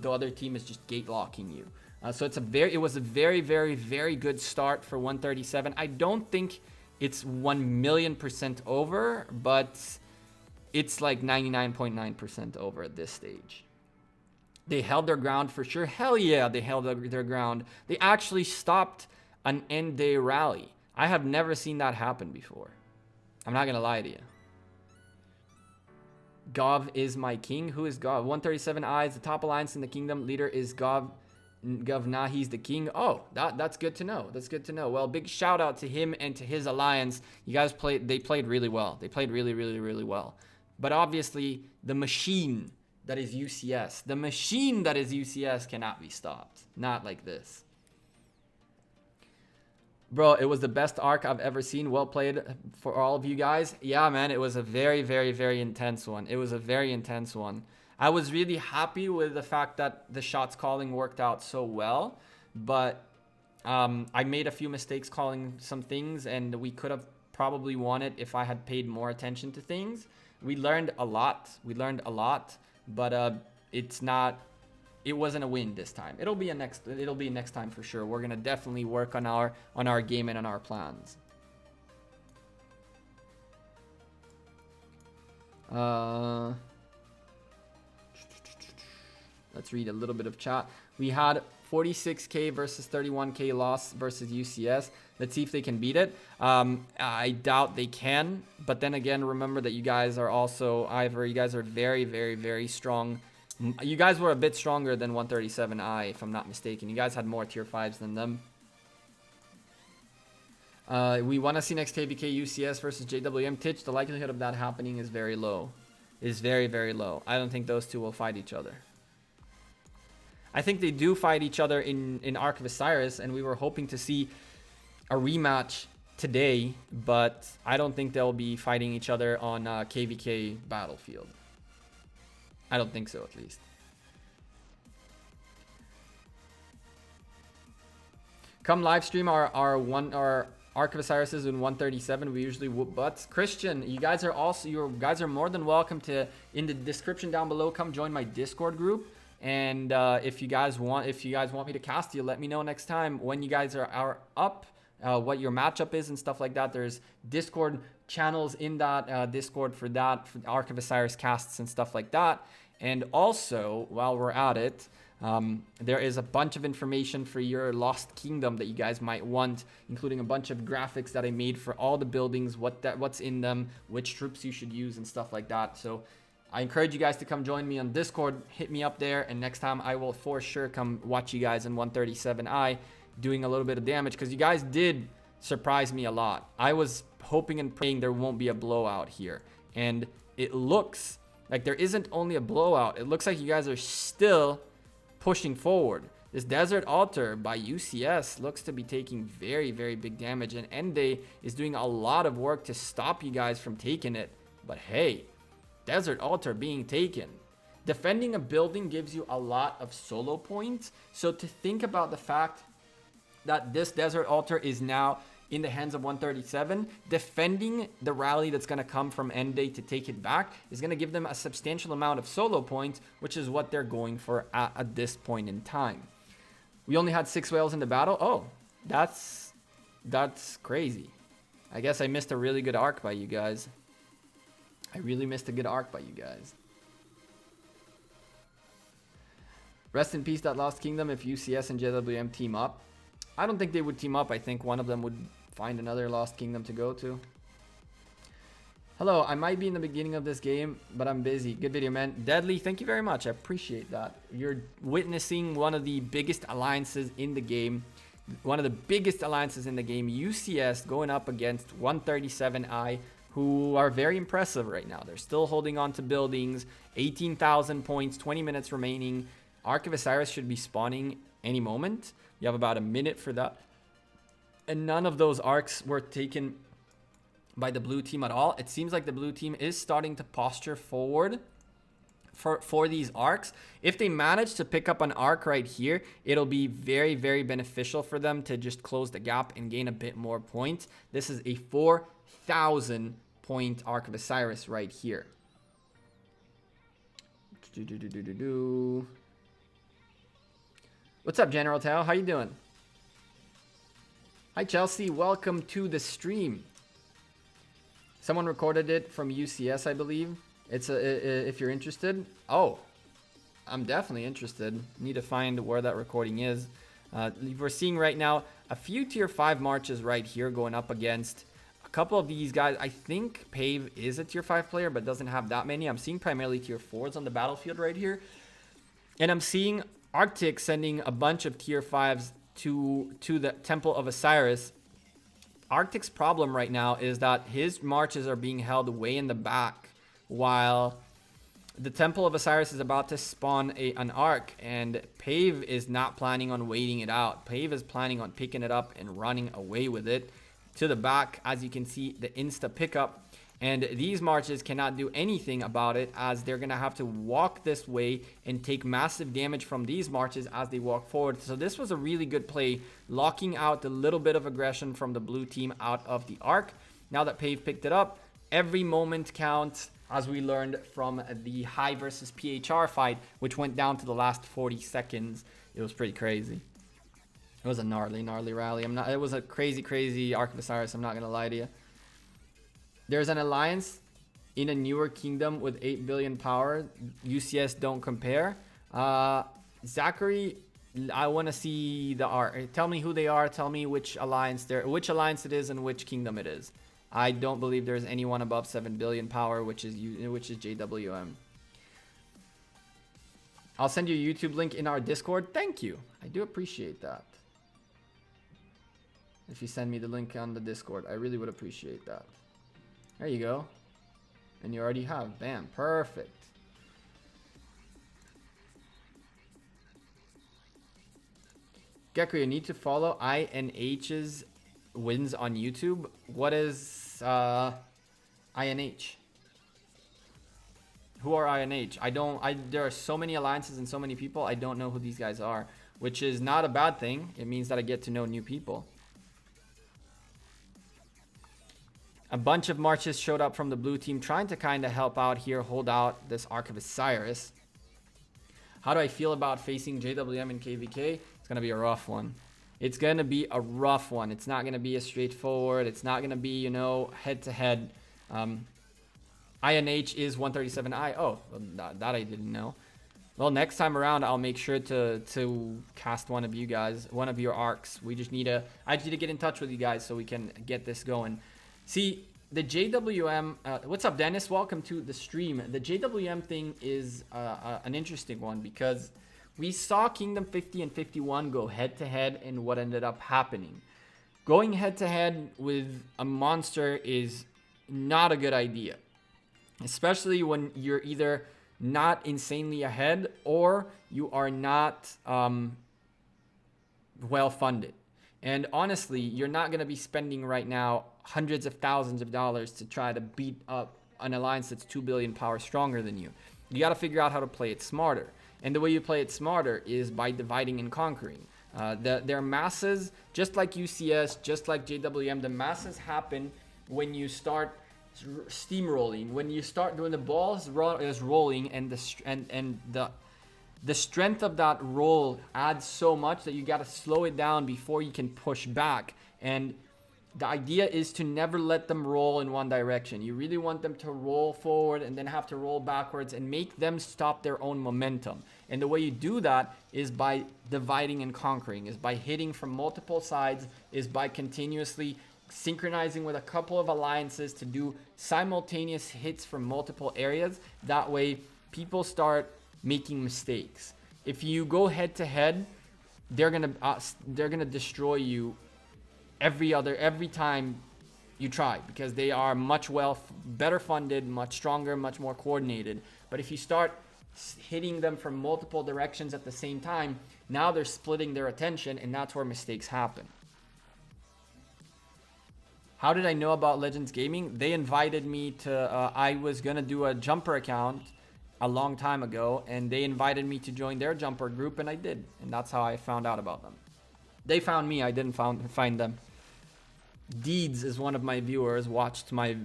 other team is just gate locking you. So it was a very, very, very good start for 137. I don't think it's 1,000,000% over, but it's like 99.9% over at this stage. They held their ground for sure. Hell yeah, they held their ground. They actually stopped an end day rally. I have never seen that happen before. I'm not gonna lie to you. Gov is my king. Who is Gov? 137 eyes. The top alliance in the kingdom. Leader is Gov. Nah, he's the king. Oh, that's good to know. That's good to know. Well, big shout out to him and to his alliance. You guys they played really well. They played really, really, really well. But obviously, the machine that is UCS, cannot be stopped. Not like this. Bro, it was the best arc I've ever seen. Well played for all of you guys. Yeah, man, it was a very, very, very intense one. It was a very intense one. I was really happy with the fact that the shots calling worked out so well, but I made a few mistakes calling some things, and we could have probably won it if I had paid more attention to things. We learned a lot. But it wasn't a win this time. It'll be next time for sure. We're gonna definitely work on our game and on our plans. Let's read a little bit of chat. We had 46k versus 31k loss versus UCS. Let's see if they can beat it. I doubt they can, but then again, remember that you guys are also you guys are very, very, very strong. You guys were a bit stronger than 137i, if I'm not mistaken. You guys had more tier 5s than them. We want to see next KVK UCS versus JWM Titch. The likelihood of that happening is very low. Is very, very low. I don't think those two will fight each other. I think they do fight each other in Ark of Osiris, and we were hoping to see a rematch today, but I don't think they'll be fighting each other on KVK Battlefield. I don't think so, at least. Come live stream our Ark of Osiris is in 137. We usually whoop butts. Christian, you guys are more than welcome to, in the description down below, come join my Discord group. And if you guys want me to cast you, let me know next time when you guys are up, what your matchup is and stuff like that. There's Discord channels in that Discord for Ark of Osiris casts and stuff like that. And also, while we're at it, there is a bunch of information for your Lost Kingdom that you guys might want, including a bunch of graphics that I made for all the buildings, what's in them, which troops you should use and stuff like that. So I encourage you guys to come join me on Discord. Hit me up there, and next time I will for sure come watch you guys in 137i doing a little bit of damage, because you guys did surprise me a lot. I was hoping and praying there won't be a blowout here, and it looks like there isn't only a blowout. It looks like you guys are still pushing forward. This Desert Altar by UCS looks to be taking very, very big damage, and Ende is doing a lot of work to stop you guys from taking it. But hey, Desert Altar being taken. Defending a building gives you a lot of solo points, so to think about the fact that this Desert Altar is now in the hands of 137, defending the rally that's going to come from Ende to take it back is going to give them a substantial amount of solo points, which is what they're going for at this point in time. We only had 6 whales in the battle. Oh, that's crazy. I guess I missed a really good arc by you guys. I really missed a good arc by you guys. Rest in peace, that Lost Kingdom. If UCS and JWM team up, I don't think they would team up. I think one of them would find another Lost Kingdom to go to. Hello, I might be in the beginning of this game, but I'm busy. Good video, man. Deadly, thank you very much. I appreciate that. You're witnessing one of the biggest alliances in the game. One of the biggest alliances in the game. UCS going up against 137i, who are very impressive right now. They're still holding on to buildings. 18,000 points, 20 minutes remaining. Ark of Osiris should be spawning any moment. You have about a minute for that. And none of those arcs were taken by the blue team at all. It seems like the blue team is starting to posture forward for these arcs. If they manage to pick up an arc right here, it'll be very, very beneficial for them to just close the gap and gain a bit more points. This is a 4,000 point Ark of Osiris right here. What's up, General Tao? How you doing? Hi, Chelsea. Welcome to the stream. Someone recorded it from UCS, I believe. It's if you're interested. Oh, I'm definitely interested. Need to find where that recording is. We're seeing right now a few tier 5 marches right here going up against a couple of these guys. I think Pave is a tier 5 player, but doesn't have that many. I'm seeing primarily tier 4s on the battlefield right here. And I'm seeing Arctic sending a bunch of tier 5s to the Temple of Osiris. Arctic's problem right now is that his marches are being held way in the back while the Temple of Osiris is about to spawn an arc, and Pave is not planning on waiting it out. Pave is planning on picking it up and running away with it to the back. As you can see, the insta pickup, and these marches cannot do anything about it, as they're gonna have to walk this way and take massive damage from these marches as they walk forward. So this was a really good play, locking out the little bit of aggression from the blue team out of the arc. Now that Pave picked it up, every moment counts, as we learned from the High versus PHR fight, which went down to the last 40 seconds. It was pretty crazy. It was a gnarly rally. It was a crazy Ark of Osiris, I'm not gonna lie to you. There's an alliance in a newer kingdom with 8 billion power. UCS don't compare. Zachary, I want to see the art. Tell me who they are. Tell me which alliance it is and which kingdom it is. I don't believe there's anyone above 7 billion power, which is JWM. I'll send you a YouTube link in our Discord. Thank you. I do appreciate that. If you send me the link on the Discord, I really would appreciate that. There you go. And you already have. Bam. Perfect. Gekko, you need to follow INH's wins on YouTube. What is INH? Who are INH? There are so many alliances and so many people. I don't know who these guys are, which is not a bad thing. It means that I get to know new people. A bunch of marches showed up from the blue team, trying to kind of help out here, hold out this Ark of Osiris. How do I feel about facing JWM and KVK? It's going to be a rough one. It's going to be a rough one. It's not going to be a straightforward. It's not going to be, head-to-head. INH is 137i. Oh, that I didn't know. Well, next time around, I'll make sure to cast one of you guys, one of your arcs. I just need to get in touch with you guys so we can get this going. See, the JWM, what's up, Dennis? Welcome to the stream. The JWM thing is an interesting one because we saw Kingdom 50 and 51 go head to head, and what ended up happening. Going head to head with a monster is not a good idea, especially when you're either not insanely ahead or you are not well funded. And honestly, you're not going to be spending right now hundreds of thousands of dollars to try to beat up an alliance that's 2 billion power stronger than you. You got to figure out how to play it smarter. And the way you play it smarter is by dividing and conquering. Their masses, just like UCS, just like JWM, the masses happen when you start steamrolling, when you start doing the ball is rolling, and the strength of that roll adds so much that you got to slow it down before you can push back. And the idea is to never let them roll in one direction. You really want them to roll forward and then have to roll backwards and make them stop their own momentum. And the way you do that is by dividing and conquering, is by hitting from multiple sides, is by continuously synchronizing with a couple of alliances to do simultaneous hits from multiple areas. That way people start making mistakes. If you go head to head, they're gonna destroy you every time you try, because they are much better funded, much stronger, much more coordinated. But if you start hitting them from multiple directions at the same time, now they're splitting their attention, and that's where mistakes happen. How did I know about Legends Gaming? They invited me to, I was gonna do a jumper account a long time ago, and they invited me to join their jumper group, and I did. And that's how I found out about them. They found me, I didn't find them. Deeds is one of my viewers, watched my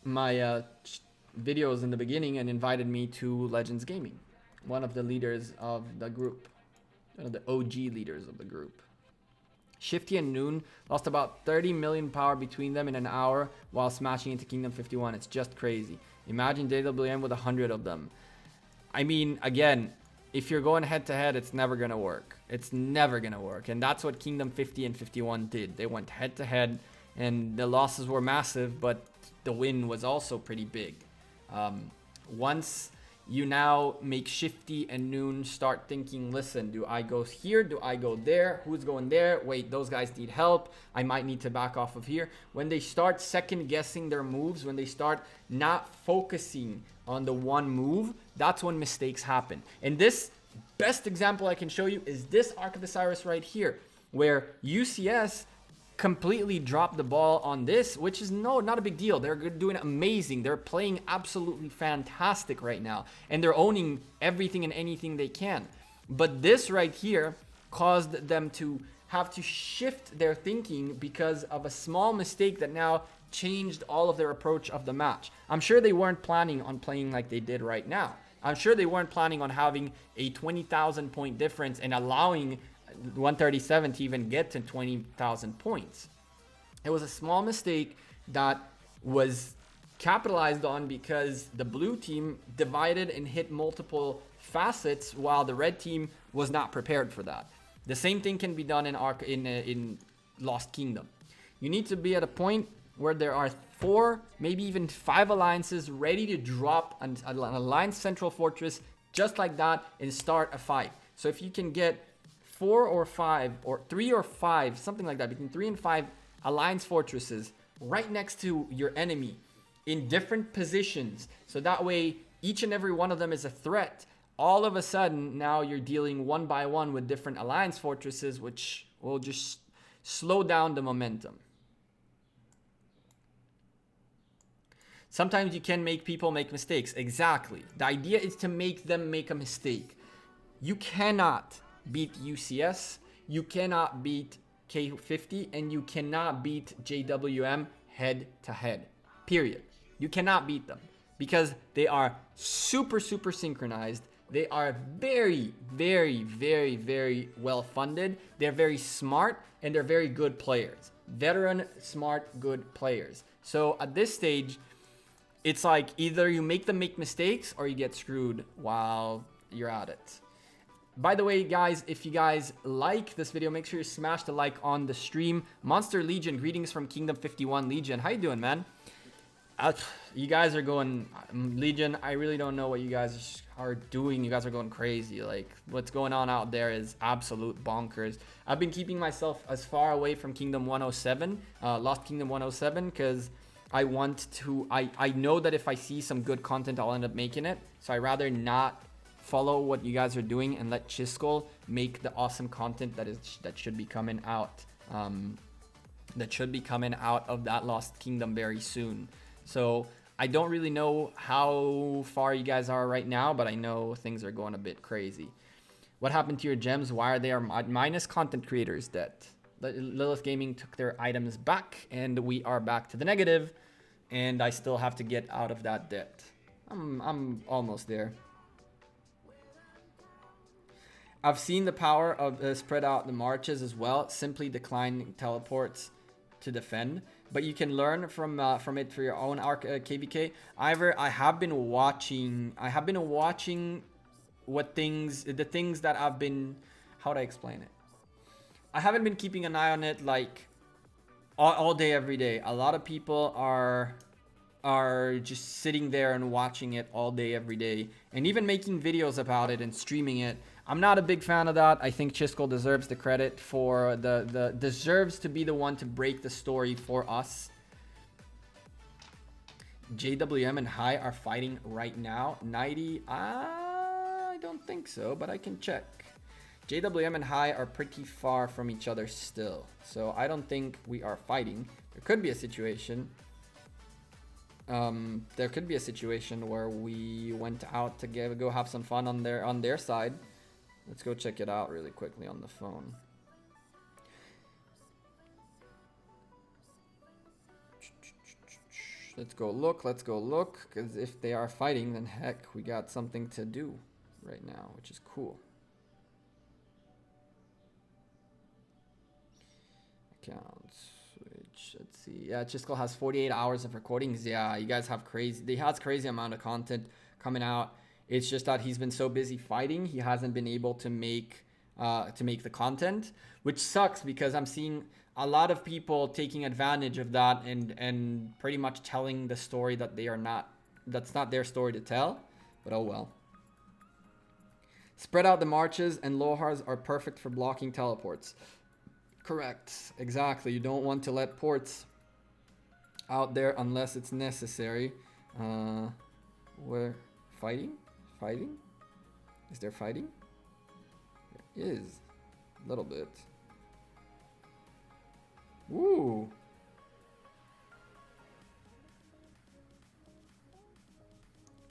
videos in the beginning and invited me to Legends Gaming. One of the leaders of the group. One of the OG leaders of the group. Shifty and Noon lost about 30 million power between them in an hour while smashing into Kingdom 51. It's just crazy. Imagine JWM with 100 of them. I mean, again, if you're going head to head, it's never going to work. It's never going to work. And that's what Kingdom 50 and 51 did. They went head to head, and the losses were massive, but the win was also pretty big. Once you now make Shifty and Noon start thinking, listen, do I go here? Do I go there? Who's going there? Wait, those guys need help. I might need to back off of here. When they start second guessing their moves, when they start not focusing on the one move, that's when mistakes happen. And this best example I can show you is this Ark of Osiris right here, where UCS completely dropped the ball on this, which is not a big deal. They're doing amazing. They're playing absolutely fantastic right now, and they're owning everything and anything they can. But this right here caused them to have to shift their thinking because of a small mistake that now changed all of their approach of the match. I'm sure they weren't planning on playing like they did right now. I'm sure they weren't planning on having a 20,000 point difference and allowing 137 to even get to 20,000 points. It was a small mistake that was capitalized on because the blue team divided and hit multiple facets while the red team was not prepared for that. The same thing can be done in Lost Kingdom. You need to be at a point where there are 4, maybe even 5 alliances ready to drop an alliance central fortress just like that and start a fight. So if you can get 4 or 5 or 3 or 5, something like that, between 3 and 5 alliance fortresses right next to your enemy in different positions, so that way each and every one of them is a threat. All of a sudden now you're dealing one by one with different alliance fortresses, which will just slow down the momentum. Sometimes you can make people make mistakes. Exactly. The idea is to make them make a mistake. You cannot beat UCS, you cannot beat K50, and you cannot beat JWM head to head. Period. You cannot beat them because they are super synchronized. They are very well funded. They're very smart, and they're very good players. Veteran, smart, good players. So at this stage, it's like either you make them make mistakes or you get screwed while you're at it. By the way, guys, if you guys like this video, make sure you smash the like on the stream. Monster Legion, greetings from Kingdom 51 Legion. How you doing, man? You guys are going Legion. I really don't know what you guys are doing. You guys are going crazy. Like, what's going on out there is absolute bonkers. I've been keeping myself as far away from Kingdom 107, Lost Kingdom 107, because I want to. I know that if I see some good content, I'll end up making it. So I rather not follow what you guys are doing and let Chisco make the awesome content that should be coming out. That should be coming out of that Lost Kingdom very soon. So I don't really know how far you guys are right now, but I know things are going a bit crazy. What happened to your gems? Why are they minus content creators debt? Lilith Gaming took their items back, and we are back to the negative, and I still have to get out of that debt. I'm almost there. I've seen the power of spread out the marches as well. Simply decline teleports to defend, but you can learn from it for your own Ark KVK. Ivor, I have been watching the things that I've been, how do I explain it? I haven't been keeping an eye on it like all day, every day. A lot of people are just sitting there and watching it all day, every day, and even making videos about it and streaming it. I'm not a big fan of that. I think Chisco deserves the credit for deserves to be the one to break the story for us. JWM and High are fighting right now. 90, I don't think so, but I can check. JWM and High are pretty far from each other still, so I don't think we are fighting. There could be a situation. There could be a situation where we went out to go have some fun on their side. Let's go check it out really quickly on the phone. Let's go look, because if they are fighting, then heck, we got something to do right now, which is cool. Accounts, switch, let's see. Yeah, Chisco has 48 hours of recordings. Yeah, you guys have crazy amount of content coming out. It's just that he's been so busy fighting, he hasn't been able to make the content, which sucks because I'm seeing a lot of people taking advantage of that and pretty much telling the story that that's not their story to tell. But oh well. Spread out the marches, and Lohars are perfect for blocking teleports. Correct, exactly. You don't want to let ports out there unless it's necessary. We're fighting. Fighting? Is there fighting? There is. A little bit. Woo!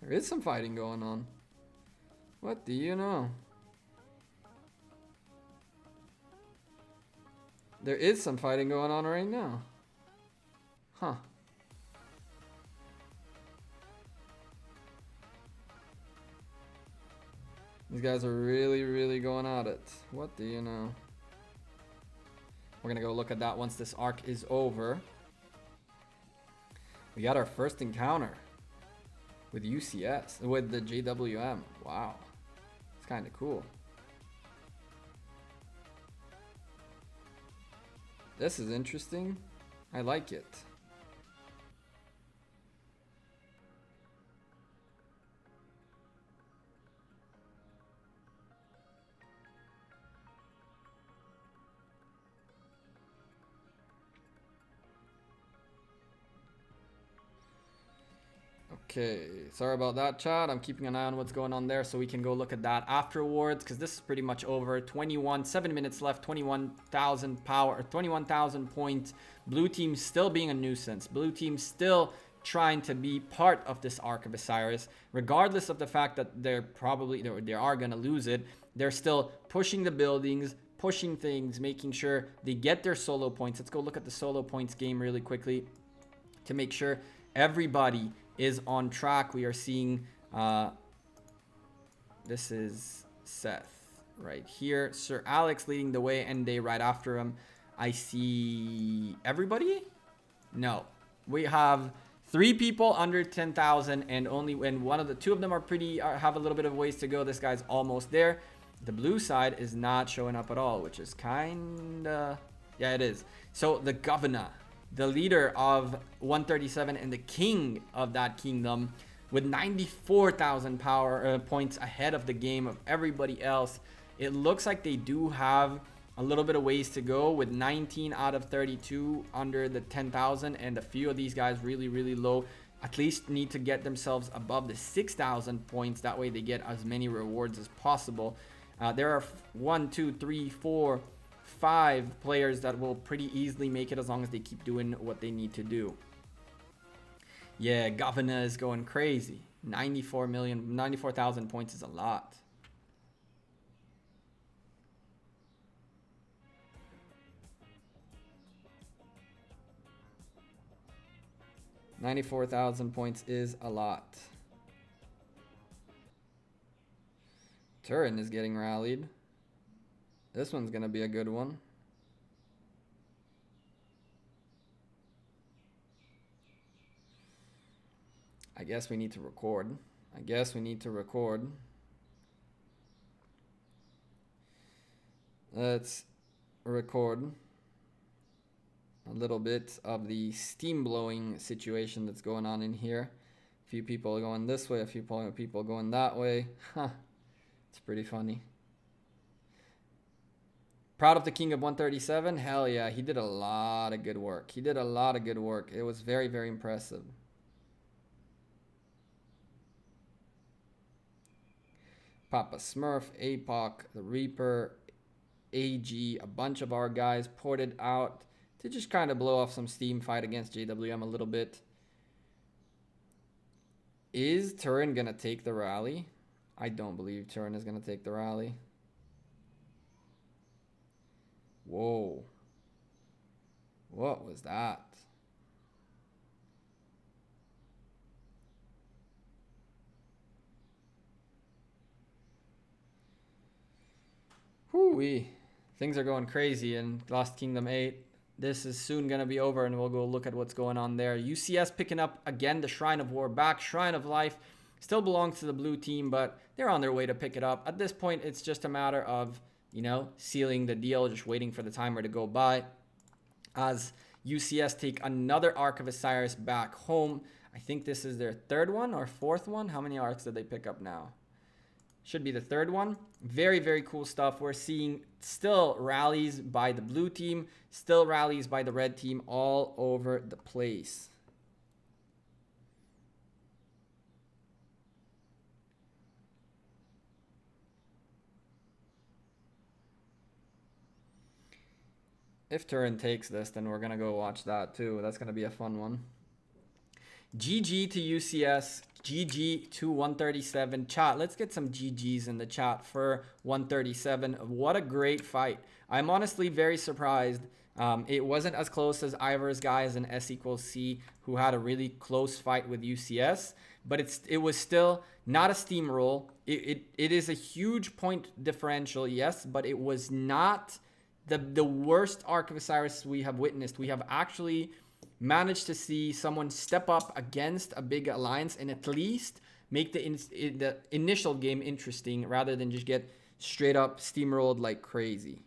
There is some fighting going on. What do you know? There is some fighting going on right now. Huh. These guys are really going at it. What do you know? We're gonna go look at that once this arc is over. We got our first encounter with UCS, with the JWM. Wow. It's kind of cool. This is interesting. I like it. Okay, sorry about that, chat. I'm keeping an eye on what's going on there so we can go look at that afterwards, because this is pretty much over. 7 minutes left, 21,000 power, or 21,000 points. Blue team still being a nuisance. Blue team still trying to be part of this Ark of Osiris, regardless of the fact that they are going to lose it. They're still pushing the buildings, pushing things, making sure they get their solo points. Let's go look at the solo points game really quickly to make sure everybody is on track. We are seeing this is Seth right here, Sir Alex leading the way, and they right after him. I see everybody. No, we have 3 people under 10,000, and only when two of them are have a little bit of ways to go. This guy's almost there. The blue side is not showing up at all, which is kinda, yeah, it is. So the governor the leader of 137 and the king of that kingdom, with 94,000 power points ahead of the game of everybody else. It looks like they do have a little bit of ways to go, with 19 out of 32 under the 10,000, and a few of these guys really, really low. At least need to get themselves above the 6,000 points. That way they get as many rewards as possible. There are 1, 2, 3, 4, 5 players that will pretty easily make it as long as they keep doing what they need to do. Yeah, Governor is going crazy. 94,000 points is a lot. $94,000 points is a lot. Turin is getting rallied. This one's gonna be a good one. I guess we need to record. Let's record a little bit of the steam blowing situation that's going on in here. A few people going this way, a few people going that way. Huh. It's pretty funny. Proud of the king of 137. Hell yeah, he did a lot of good work. It was very, very impressive. Papa Smurf, APOC, the Reaper, AG, a bunch of our guys ported out to just kind of blow off some steam, fight against JWM a little bit. Is Turin going to take the rally? I don't believe Turin is going to take the rally. Whoa. What was that? Whoo-wee. Things are going crazy in Lost Kingdom 8. This is soon going to be over, and we'll go look at what's going on there. UCS picking up, again, the Shrine of War back. Shrine of Life still belongs to the blue team, but they're on their way to pick it up. At this point, it's just a matter of, you know, sealing the deal, just waiting for the timer to go by. As UCS take another Ark of Osiris back home. I think this is their third one or fourth one. How many Arks did they pick up now? Should be the third one. Very, very cool stuff. We're seeing still rallies by the blue team, still rallies by the red team all over the place. If Turin takes this, then we're going to go watch that too. That's going to be a fun one. GG to UCS, GG to 137. Chat, let's get some GGs in the chat for 137. What a great fight. I'm honestly very surprised. It wasn't as close as Ivor's guys in S=C, who had a really close fight with UCS, but it was still not a steamroll. It is a huge point differential, yes, but it was not the worst Ark of Osiris we have witnessed. We have actually managed to see someone step up against a big alliance and at least make the initial game interesting rather than just get straight up steamrolled like crazy.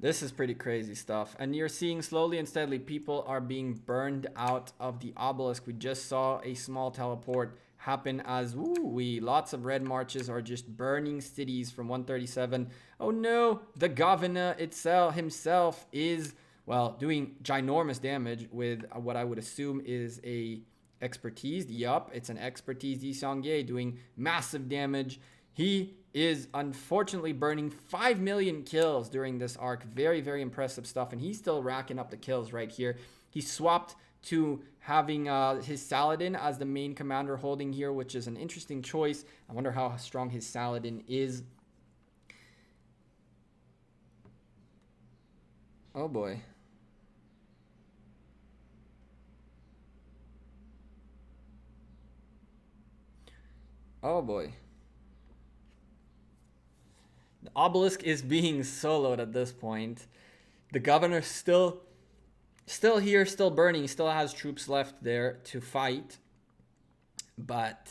This is pretty crazy stuff. And you're seeing slowly and steadily people are being burned out of the obelisk. We just saw a small teleport happen as lots of red marches are just burning cities from 137. Oh no, the governor himself is, well, doing ginormous damage with what I would assume is a expertise. Yup, it's an expertise Yi Seong-Ye doing massive damage. He is unfortunately burning 5 million kills during this arc. Very, very impressive stuff. And he's still racking up the kills right here. He swapped to having his Saladin as the main commander holding here, which is an interesting choice. I wonder how strong his Saladin is. Oh boy. Oh boy. The obelisk is being soloed at this point. The governor still here, still burning, still has troops left there to fight. But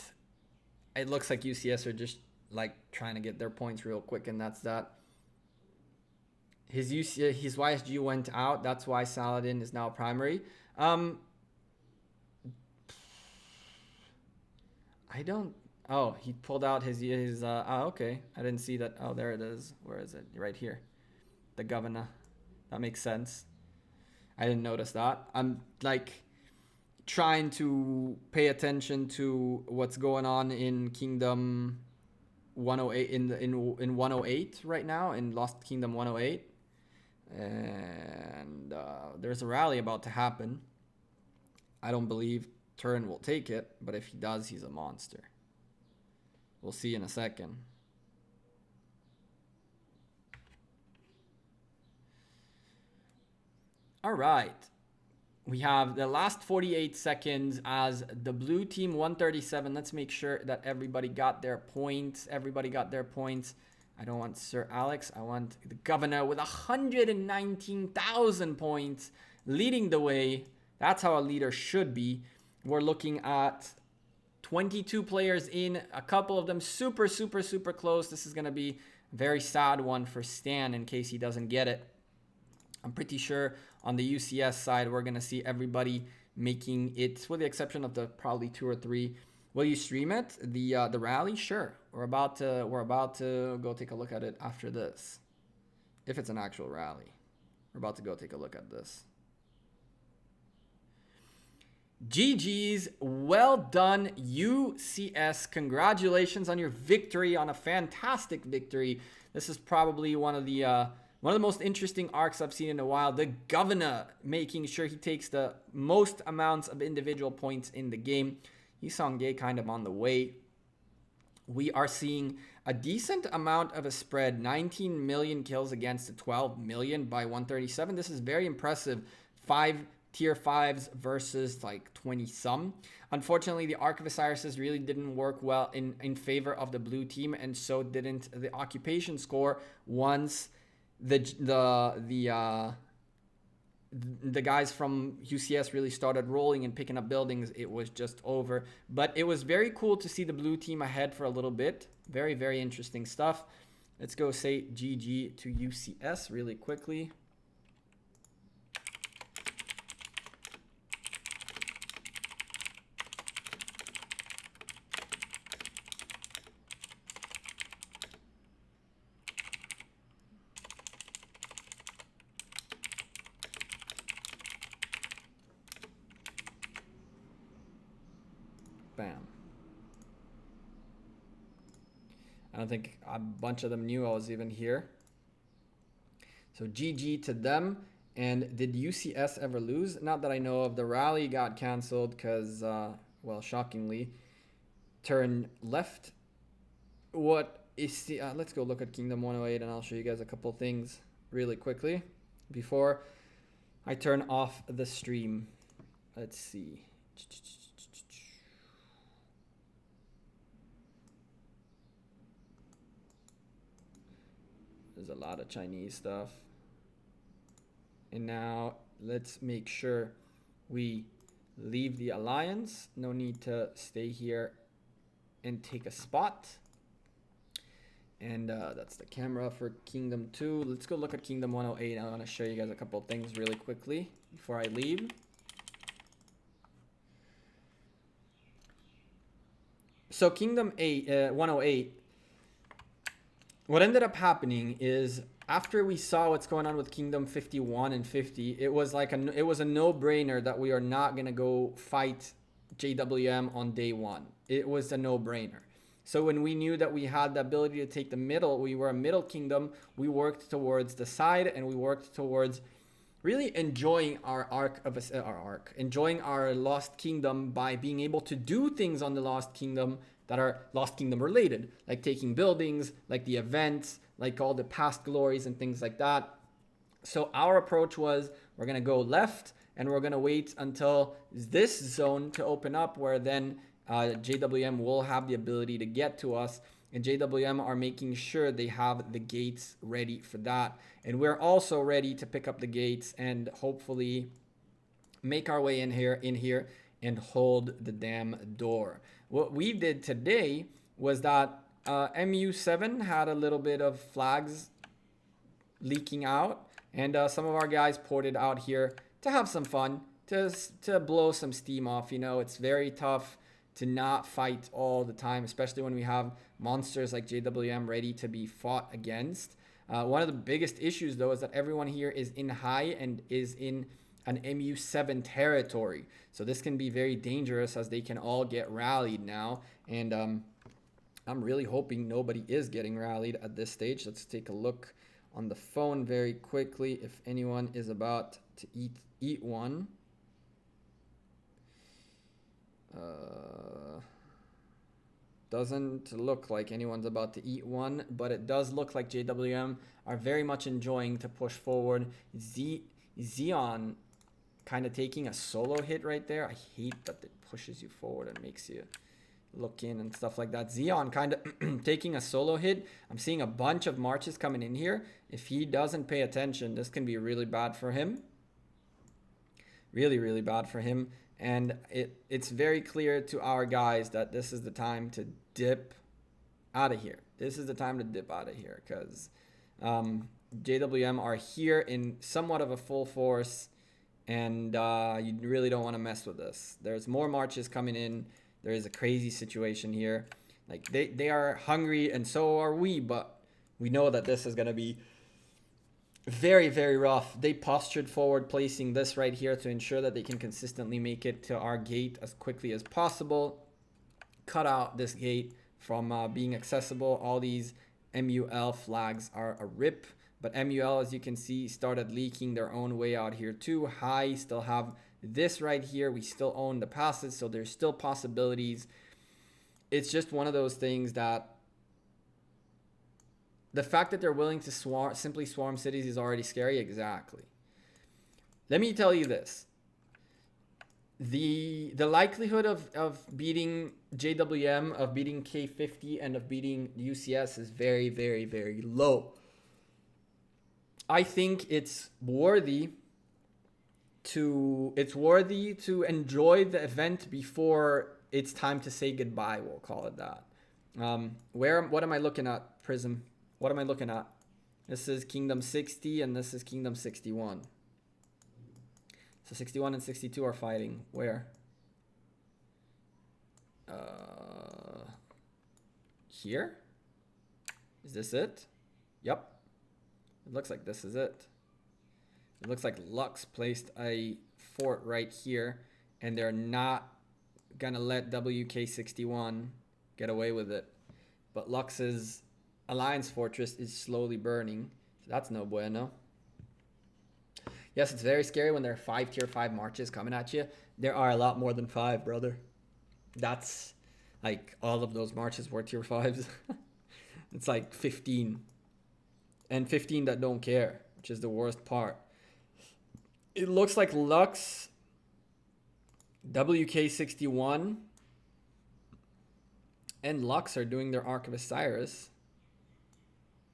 it looks like UCS are just like trying to get their points real quick, and that's that. His YSG went out. That's why Saladin is now primary. I don't. Oh, he pulled out his. Oh, okay. I didn't see that. Oh, there it is. Where is it? Right here. The governor. That makes sense. I didn't notice that. I'm like trying to pay attention to what's going on in Kingdom 108 in 108 right now, in Lost Kingdom 108. And there's a rally about to happen. I don't believe Turin will take it, but if he does, he's a monster. We'll see in a second. All right. We have the last 48 seconds as the blue team 137. Let's make sure that everybody got their points. Everybody got their points. I don't want Sir Alex. I want the governor with 119,000 points leading the way. That's how a leader should be. We're looking at 22 players in, a couple of them super close. This is going to be a very sad one for Stan in case he doesn't get it. I'm pretty sure on the UCS side, we're going to see everybody making it, with the exception of the probably 2 or 3. Will you stream it? The rally? Sure. We're about to go take a look at it after this. If it's an actual rally. We're about to go take a look at this. GG's, well done UCS. Congratulations on your victory, on a fantastic victory. This is probably one of the most interesting arcs I've seen in a while. The governor making sure he takes the most amounts of individual points in the game. Yisongye kind of on the way. We are seeing a decent amount of a spread. 19 million kills against the 12 million by 137. This is very impressive. 5 tier 5s versus like 20 some. Unfortunately, the Ark of Osiris really didn't work well in favor of the blue team, and so didn't the occupation score once the guys from UCS really started rolling and picking up buildings. It was just over. But it was very cool to see the blue team ahead for a little bit. Very, very interesting stuff. Let's go say GG to UCS really quickly. Bam. I don't think a bunch of them knew I was even here. So GG to them. And did UCS ever lose? Not that I know of. The rally got canceled because, well, shockingly, Turn left. What is the... let's go look at Kingdom 108 and I'll show you guys a couple things really quickly before I turn off the stream. Let's see. There's a lot of Chinese stuff. And now let's make sure we leave the alliance. No need to stay here and take a spot. And that's the camera for Kingdom 2. Let's go look at Kingdom 108. I want to show you guys a couple of things really quickly before I leave. So Kingdom 108. What ended up happening is after we saw what's going on with Kingdom 51 and 50, it was like it was a no-brainer that we are not going to go fight JWM on day one. It was a no-brainer. So when we knew that we had the ability to take the middle, we were a middle kingdom, we worked towards the side and we worked towards really enjoying enjoying our Lost Kingdom by being able to do things on the Lost Kingdom that are Lost Kingdom related, like taking buildings, like the events, like all the past glories and things like that. So our approach was we're going to go left and we're going to wait until this zone to open up where then JWM will have the ability to get to us. and JWM are making sure they have the gates ready for that. And we're also ready to pick up the gates and hopefully make our way in here and hold the damn door. What we did today was that MU7 had a little bit of flags leaking out, and some of our guys ported out here to have some fun, to blow some steam off. You know, it's very tough to not fight all the time, especially when we have monsters like JWM ready to be fought against. One of the biggest issues, though, is that everyone here is in high and is in an MU7 territory. So this can be very dangerous as they can all get rallied now. And I'm really hoping nobody is getting rallied at this stage. Let's take a look on the phone very quickly if anyone is about to eat one. Doesn't look like anyone's about to eat one, but it does look like JWM are very much enjoying to push forward. Xeon kind of taking a solo hit right there. I hate that it pushes you forward and makes you look in and stuff like that. Xeon kind of taking a solo hit. I'm seeing a bunch of marches coming in here. If he doesn't pay attention, this can be really bad for him. Really, really bad for him. And it's very clear to our guys that this is the time to dip out of here. This is the time to dip out of here because JWM are here in somewhat of a full force, and you really don't want to mess with this. There's more marches coming in. There is a crazy situation here. Like they are hungry, and so are we, but we know that this is going to be very, very rough. They postured forward, placing this right here to ensure that they can consistently make it to our gate as quickly as possible. Cut out this gate from being accessible. All these MUL flags are a rip, but MUL, as you can see, started leaking their own way out here too. High still have this right here. We still own the passes, so there's still possibilities. It's just one of those things that the fact that they're willing to simply swarm cities is already scary. Exactly. Let me tell you this. The likelihood of beating JWM, of beating K50, and of beating UCS is very, very, very low. I think it's worthy to enjoy the event before it's time to say goodbye. We'll call it that. What am I looking at, Prism? What am I looking at? This is Kingdom 60 and this is Kingdom 61. So 61 and 62 are fighting. Where? Here? Is this it? Yep. It looks like this is it. It looks like Lux placed a fort right here, and they're not gonna let WK61 get away with it. But Lux's Alliance Fortress is slowly burning, so that's no bueno. Yes, it's very scary when there are 5 tier 5 marches coming at you. There are a lot more than 5, brother. That's like all of those marches were tier 5s. It's like 15. And 15 that don't care, which is the worst part. It looks like Lux, WK61, and Lux are doing their Ark of Osiris.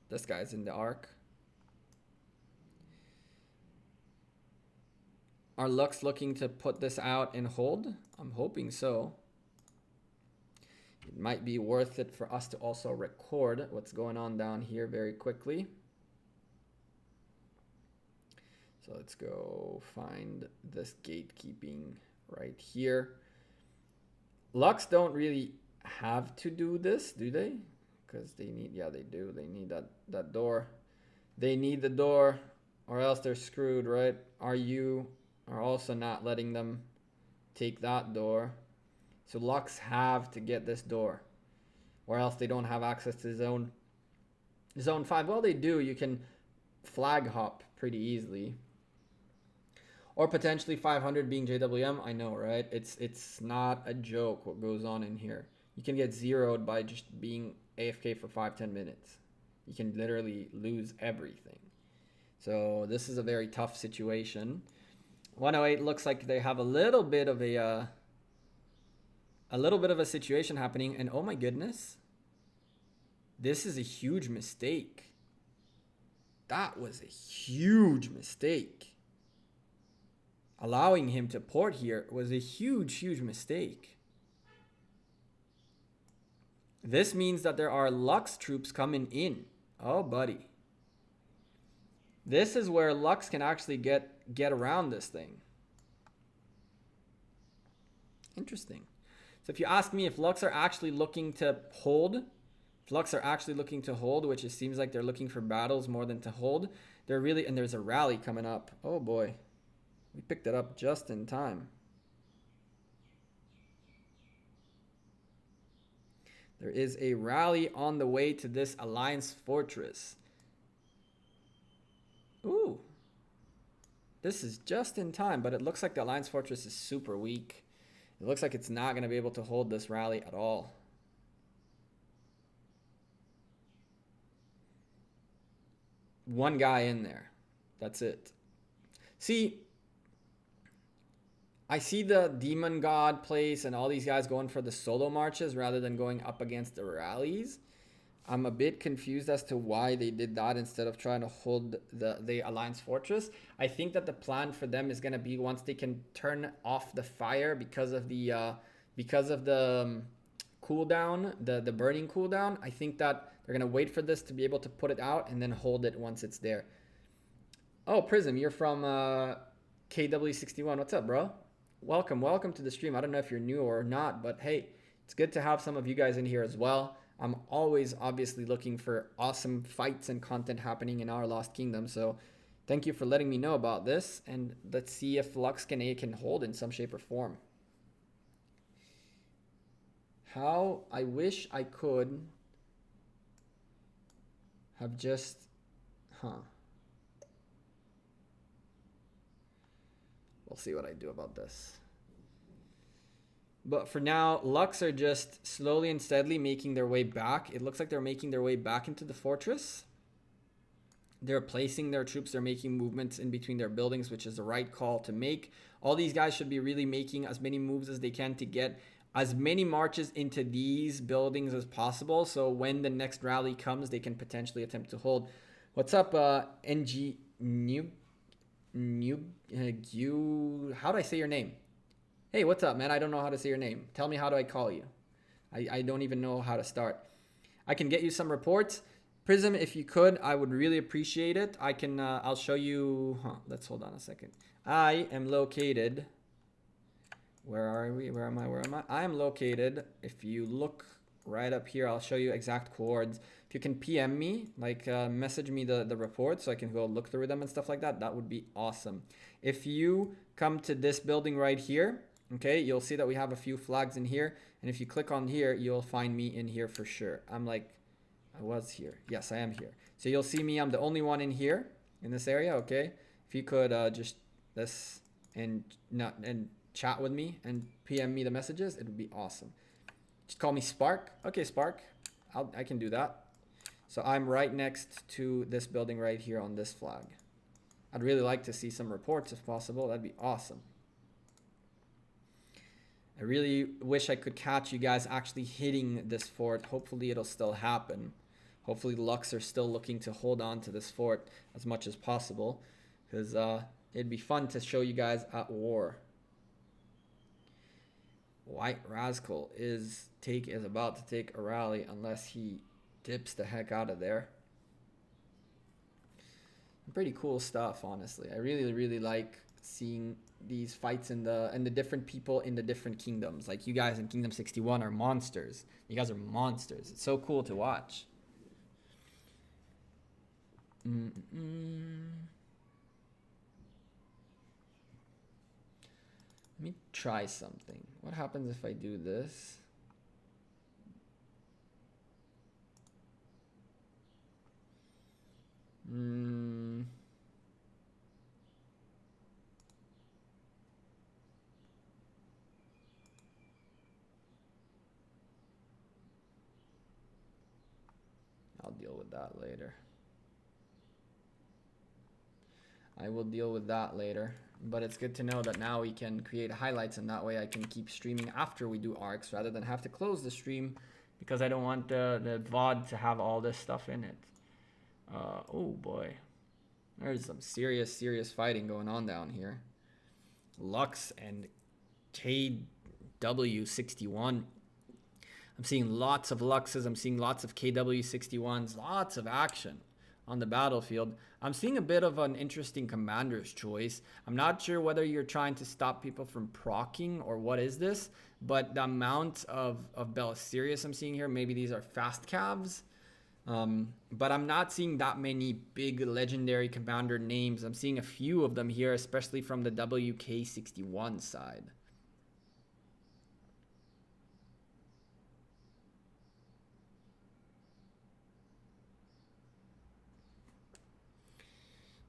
This guy's in the Ark. Are Lux looking to put this out and hold? I'm hoping so. It might be worth it for us to also record what's going on down here very quickly. So let's go find this gatekeeping right here. Lux don't really have to do this, do they? Because they need, yeah, they do. They need that door. They need the door, or else they're screwed, right? You are also not letting them take that door. So Lux have to get this door, or else they don't have access to zone 5. Well, they do. You can flag hop pretty easily. Or potentially 500 being JWM. I know, right? It's not a joke what goes on in here. You can get zeroed by just being AFK for 5-10 minutes. You can literally lose everything. So this is a very tough situation. 108 looks like they have a little bit of a situation happening, and oh my goodness. This is a huge mistake. That was a huge mistake. Allowing him to port here was a huge, huge mistake. This means that there are Lux troops coming in. Oh, buddy. This is where Lux can actually get around this thing. Interesting. So if you ask me if Lux are actually looking to hold, which it seems like they're looking for battles more than to hold, they're really, and there's a rally coming up. Oh boy. We picked it up just in time. There is a rally on the way to this Alliance Fortress. Ooh. This is just in time, but it looks like the Alliance Fortress is super weak. It looks like it's not going to be able to hold this rally at all. One guy in there. That's it. See, I see the Demon God place and all these guys going for the solo marches rather than going up against the rallies. I'm a bit confused as to why they did that instead of trying to hold the Alliance Fortress. I think that the plan for them is going to be once they can turn off the fire because of the cooldown, the burning cooldown. I think that they're going to wait for this to be able to put it out and then hold it once it's there. Oh, Prism, you're from KW61. What's up, bro? Welcome to the stream. I don't know if you're new or not, but hey, it's good to have some of you guys in here as well. I'm always obviously looking for awesome fights and content happening in our Lost Kingdom. So thank you for letting me know about this. And let's see if Lux can hold in some shape or form. How I wish I could have just, We'll see what I do about this. But for now, Lux are just slowly and steadily making their way back. It looks like they're making their way back into the fortress. They're placing their troops. They're making movements in between their buildings, which is the right call to make. All these guys should be really making as many moves as they can to get as many marches into these buildings as possible. So when the next rally comes, they can potentially attempt to hold. What's up, NG New? How do I say your name? Hey, what's up, man? I don't know how to say your name. Tell me, how do I call you? I don't even know how to start. I can get you some reports. Prism, if you could, I would really appreciate it. I can, I'll show you, let's hold on a second. I am located, where are we? Where am I? I am located, if you look right up here, I'll show you exact coords. If you can PM me, like message me the report so I can go look through them and stuff like that, that would be awesome. If you come to this building right here, okay, you'll see that we have a few flags in here. And if you click on here, you'll find me in here for sure. I was here. Yes, I am here. So you'll see me. I'm the only one in here in this area, okay? If you could just this and chat with me and PM me the messages, it would be awesome. Just call me Spark. Okay, Spark. I can do that. So I'm right next to this building right here on this flag. I'd really like to see some reports if possible. That'd be awesome. I really wish I could catch you guys actually hitting this fort. Hopefully it'll still happen. Hopefully Lux are still looking to hold on to this fort as much as possible. Because it'd be fun to show you guys at war. White Rascal is about to take a rally unless he dips the heck out of there. Pretty cool stuff, honestly. I really like seeing these fights and the different people in the different kingdoms. Like you guys in Kingdom 61 are monsters. You guys are monsters. It's so cool to watch. Let me try something. What happens if I do this? I'll deal with that later. I will deal with that later. But it's good to know that now we can create highlights, and that way I can keep streaming after we do arcs rather than have to close the stream because I don't want the VOD to have all this stuff in it. Oh boy. There's some serious fighting going on down here. Lux and KW61. I'm seeing lots of Luxes. I'm seeing lots of KW61s. Lots of action on the battlefield. I'm seeing a bit of an interesting commander's choice. I'm not sure whether you're trying to stop people from proccing or what is this, but the amount of Belisarius I'm seeing here, maybe these are fast calves. But I'm not seeing that many big legendary commander names. I'm seeing a few of them here, especially from the WK61 side.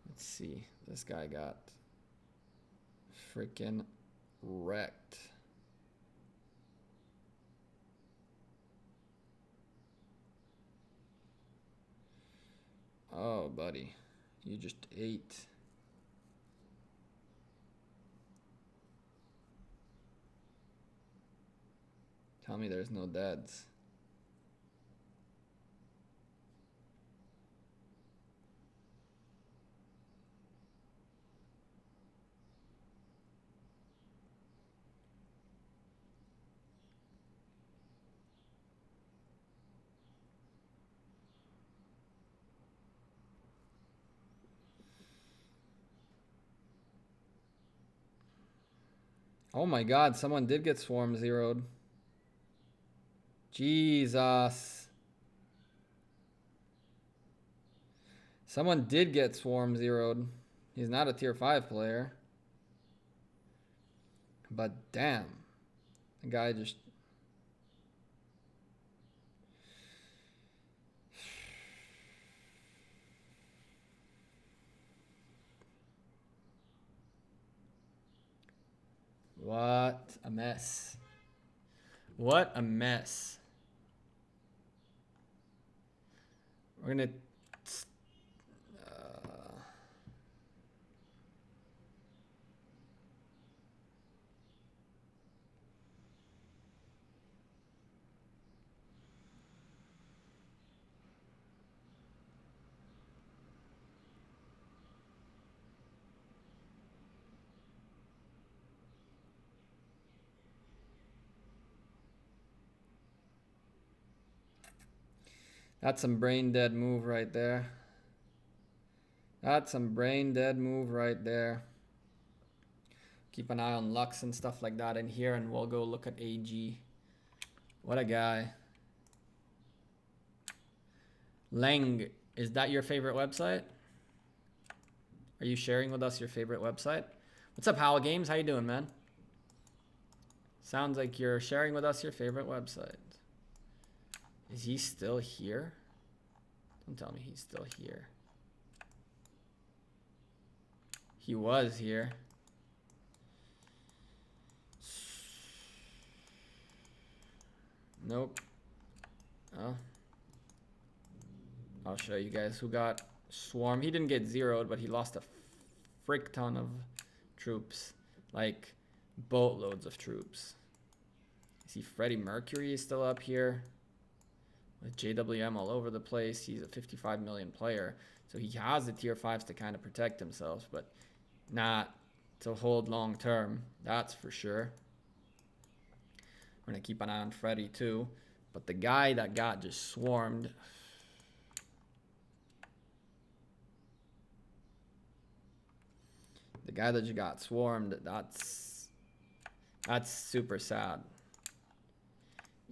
Let's see. This guy got freaking wrecked. Oh, buddy. You just ate. Tell me there's no deads. Oh my god, someone did get swarm zeroed. Jesus. Someone did get swarm zeroed. He's not a tier 5 player. But damn. The guy just... What a mess. What a mess. We're gonna... That's some brain dead move right there. That's some brain dead move right there. Keep an eye on Lux and stuff like that in here, and we'll go look at AG. What a guy. Leng, is that your favorite website? Are you sharing with us your favorite website? What's up, Hal Games? How you doing, man? Sounds like you're sharing with us your favorite website. Is he still here? Don't tell me he's still here. He was here. Nope. Oh. I'll show you guys who got swarmed. He didn't get zeroed, but he lost a frick ton of troops. Like, boatloads of troops. See, Freddie Mercury is still up here. With JWM all over the place. He's a 55 million player. So he has the tier 5s to kind of protect himself, but not to hold long term. That's for sure. We're going to keep an eye on Freddie too. But the guy that got just swarmed. The guy that just got swarmed, that's super sad.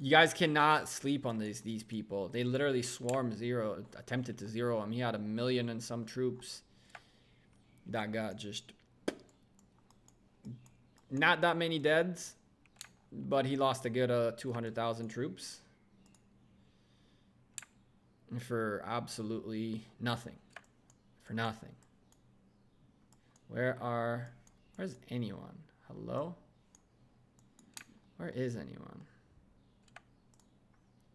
You guys cannot sleep on these people. They literally swarmed zero, attempted to zero him. He had 1 million and some troops. That got just... Not that many deads, but he lost a good 200,000 troops. For absolutely nothing. For nothing. Where's anyone? Hello? Where is anyone?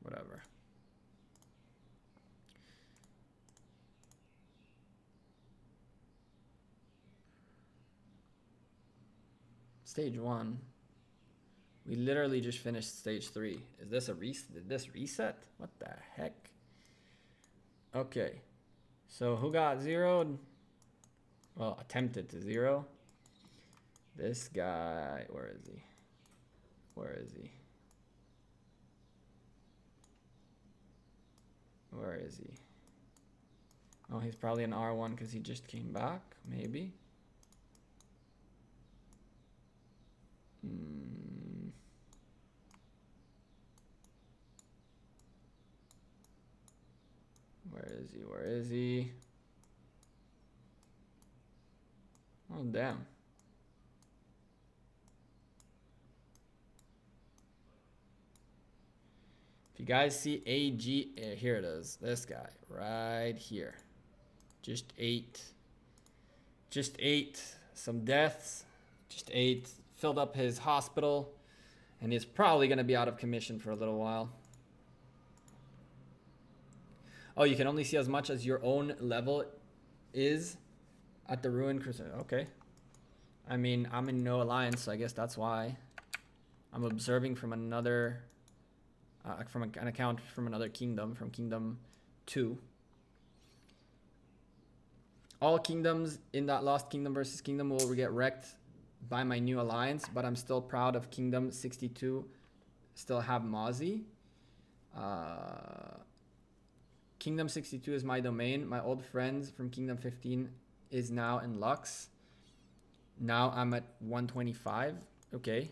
Whatever. Stage 1. We literally just finished stage 3. Is this a reset? Did this reset? What the heck? Okay. So who got zeroed? Well, attempted to zero. This guy, where is he? Where is he? Where is he? Oh, he's probably an R1 because he just came back, maybe. Where is he? Where is he? Oh, damn. If you guys see AG, here it is. This guy right here. Just ate some deaths. Just ate, filled up his hospital, and he's probably going to be out of commission for a little while. Oh, you can only see as much as your own level is at the Ruin Crusader. Okay. I mean, I'm in no alliance, so I guess that's why. I'm observing from another, from an account from another kingdom, from Kingdom 2. All kingdoms in that Lost Kingdom versus Kingdom will get wrecked by my new alliance, but I'm still proud of Kingdom 62. Still have Mozzie. Kingdom 62 is my domain. My old friends from Kingdom 15 is now in Lux. Now I'm at 125. Okay.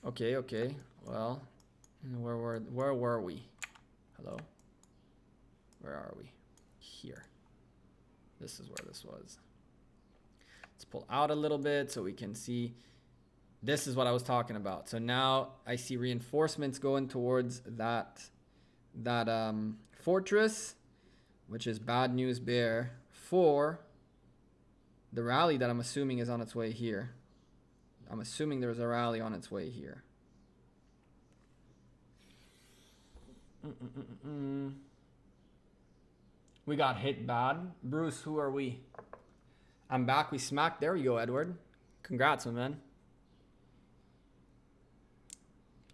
Okay. Well, where were we? Hello? Where are we? Here. This is where this was. Let's pull out a little bit so we can see. This is what I was talking about. So now I see reinforcements going towards that fortress, which is bad news bear for the rally that I'm assuming is on its way here. I'm assuming there's a rally on its way here. We got hit bad. Bruce, who are we? I'm back. We smacked. There we go, Edward. Congrats, my man.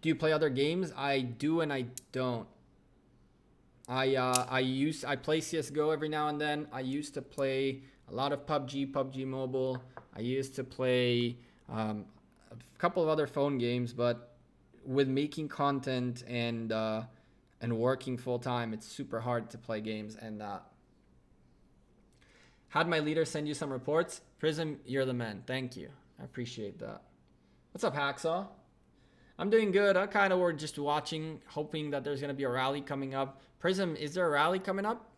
Do you play other games? I do and I don't. I play CSGO every now and then. I used to play a lot of PUBG Mobile. I used to play a couple of other phone games, but with making content and working full time, it's super hard to play games and that. Had my leader send you some reports? Prism, you're the man. Thank you. I appreciate that. What's up, Hacksaw? I'm doing good. I kind of were just watching, hoping that there's going to be a rally coming up. Prism, is there a rally coming up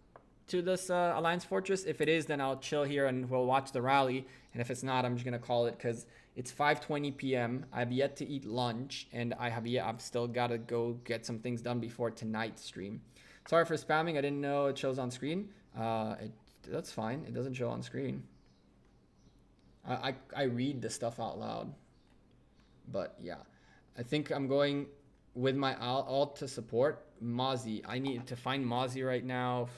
to this Alliance Fortress? If it is, then I'll chill here and we'll watch the rally. And if it's not, I'm just going to call it because it's 5:20 p.m. I've yet to eat lunch and I've still got to go get some things done before tonight's stream. Sorry for spamming. I didn't know it shows on screen. That's fine. It doesn't show on screen. I read the stuff out loud. But yeah. I think I'm going with my alt to support Mozzie. I need to find Mozzie right now.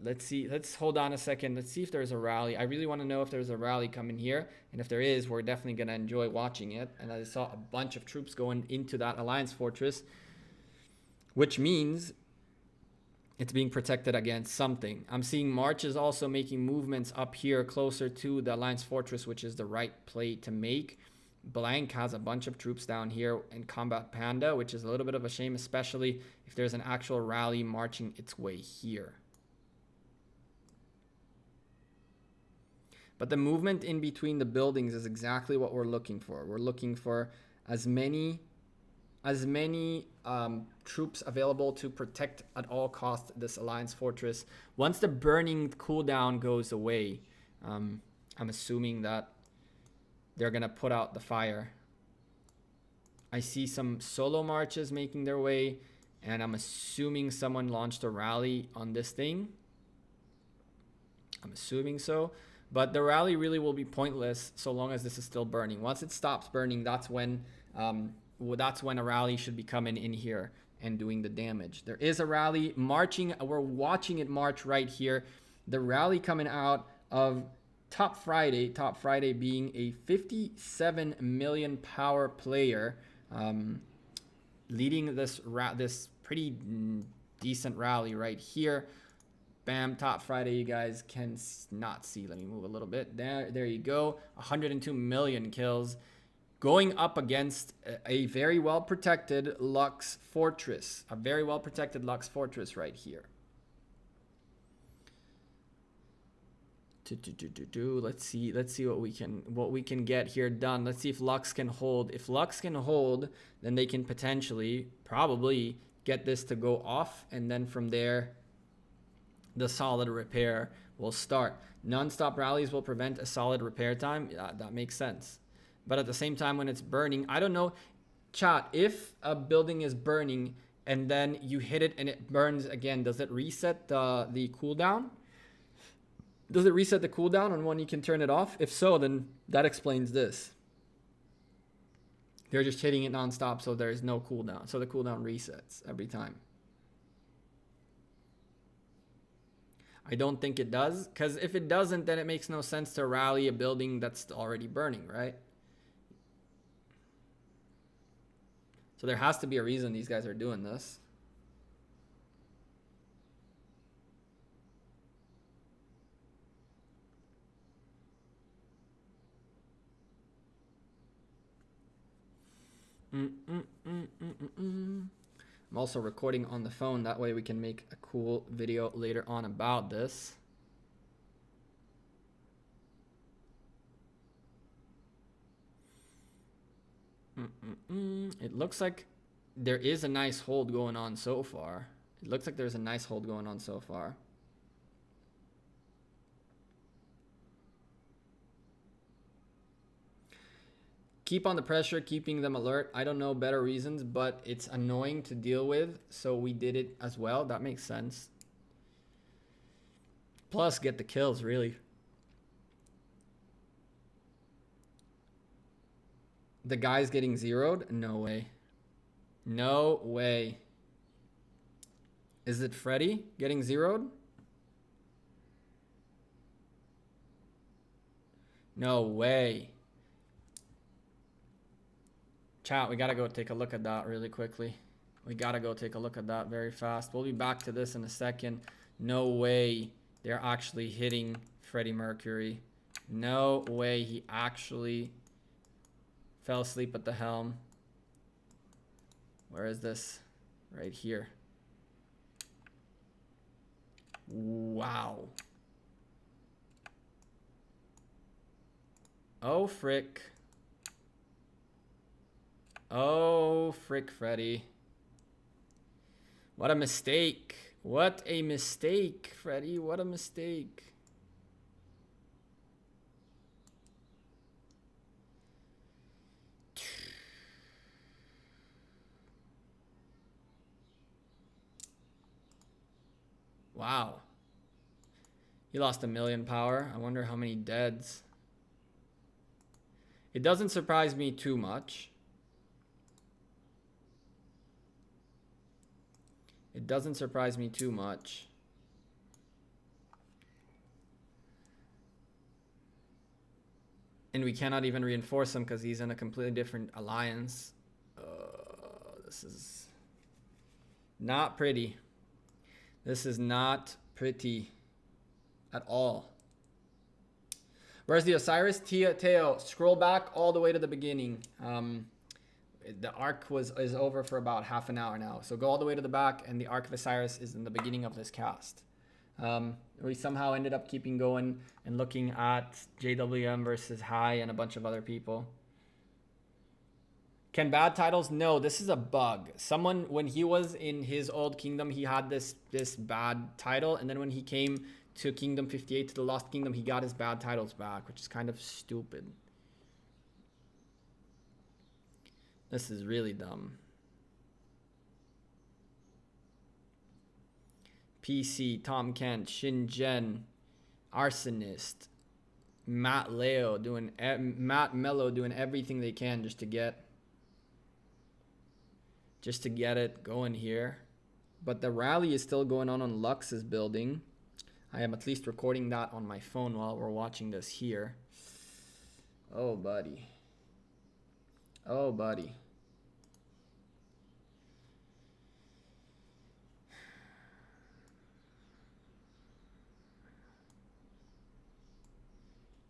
Let's see. Let's hold on a second. Let's see if there's a rally. I really want to know if there's a rally coming here. And if there is, we're definitely going to enjoy watching it. And I saw a bunch of troops going into that Alliance Fortress, which means it's being protected against something. I'm seeing marches also making movements up here closer to the Alliance Fortress, which is the right play to make. Blank has a bunch of troops down here in Combat Panda, which is a little bit of a shame, especially if there's an actual rally marching its way here. But the movement in between the buildings is exactly what we're looking for. We're looking for as many troops available to protect at all costs this Alliance Fortress. Once the burning cooldown goes away, I'm assuming that they're going to put out the fire. I see some solo marches making their way, and I'm assuming someone launched a rally on this thing. I'm assuming so. But the rally really will be pointless so long as this is still burning. Once it stops burning, that's when a rally should be coming in here and doing the damage. There is a rally marching. We're watching it march right here. The rally coming out of Top Friday being a 57 million power player, leading this pretty decent rally right here. Bam, Top Friday, you guys can not see. Let me move a little bit. There you go. 102 million kills. Going up against a very well protected Lux Fortress. A very well protected Lux Fortress right here. Let's see what we can get here done. Let's see if Lux can hold. If Lux can hold, then they can potentially probably get this to go off, and then from there the solid repair will start. Non-stop rallies will prevent a solid repair time. Yeah, that makes sense. But at the same time, when it's burning, I don't know, chat, if a building is burning and then you hit it and it burns again, does it reset the cooldown? Does it reset the cooldown on when you can turn it off? If so, then that explains this. They're just hitting it non-stop, so there's no cooldown. So the cooldown resets every time. I don't think it does, because if it doesn't, then it makes no sense to rally a building that's already burning, right? So there has to be a reason these guys are doing this. I'm also recording on the phone. That way we can make a cool video later on about this. It looks like there is a nice hold going on so far. It looks like there's a nice hold going on so far. Keep on the pressure, keeping them alert. I don't know better reasons, but it's annoying to deal with, so we did it as well. That makes sense. Plus, get the kills, really. The guy's getting zeroed? No way. No way. Is it Freddy getting zeroed? No way. Chat, we gotta go take a look at that really quickly. We gotta go take a look at that very fast. We'll be back to this in a second. No way they're actually hitting Freddie Mercury. No way he actually fell asleep at the helm. Where is this? Right here. Wow. Oh, frick. Oh, frick, Freddy. What a mistake. What a mistake, Freddy. What a mistake. Wow. He lost 1 million power. I wonder how many deads. It doesn't surprise me too much. It doesn't surprise me too much. And we cannot even reinforce him because he's in a completely different alliance. This is not pretty. This is not pretty at all. Where's the Osiris? Teo, scroll back all the way to the beginning. The Ark is over for about half an hour now. So go all the way to the back, and the Ark of Osiris is in the beginning of this cast. We somehow ended up keeping going and looking at JWM versus High and a bunch of other people. Can bad titles? No, this is a bug. Someone, when he was in his old kingdom, he had this bad title, and then when he came to Kingdom 58, to the Lost Kingdom, he got his bad titles back, which is kind of stupid. This is really dumb. PC, Tom Kent, Shin Jen, Arsonist, Matt Mello doing everything they can just to get it going here. But the rally is still going on Lux's building. I am at least recording that on my phone while we're watching this here. Oh, buddy. Oh, buddy.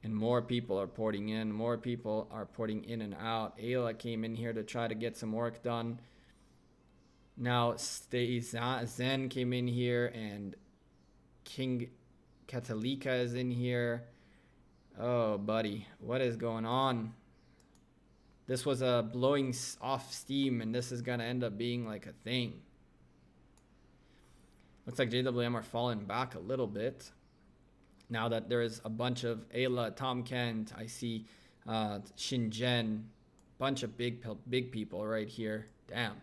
And more people are porting in. More people are porting in and out. Ayla came in here to try to get some work done. Now Zen came in here, and King Katalika is in here. Oh, buddy. What is going on? This was a blowing off steam, and this is going to end up being like a thing. Looks like JWM are falling back a little bit. Now that there is a bunch of Ayla, Tom Kent, I see Shingen, bunch of big people right here. Damn.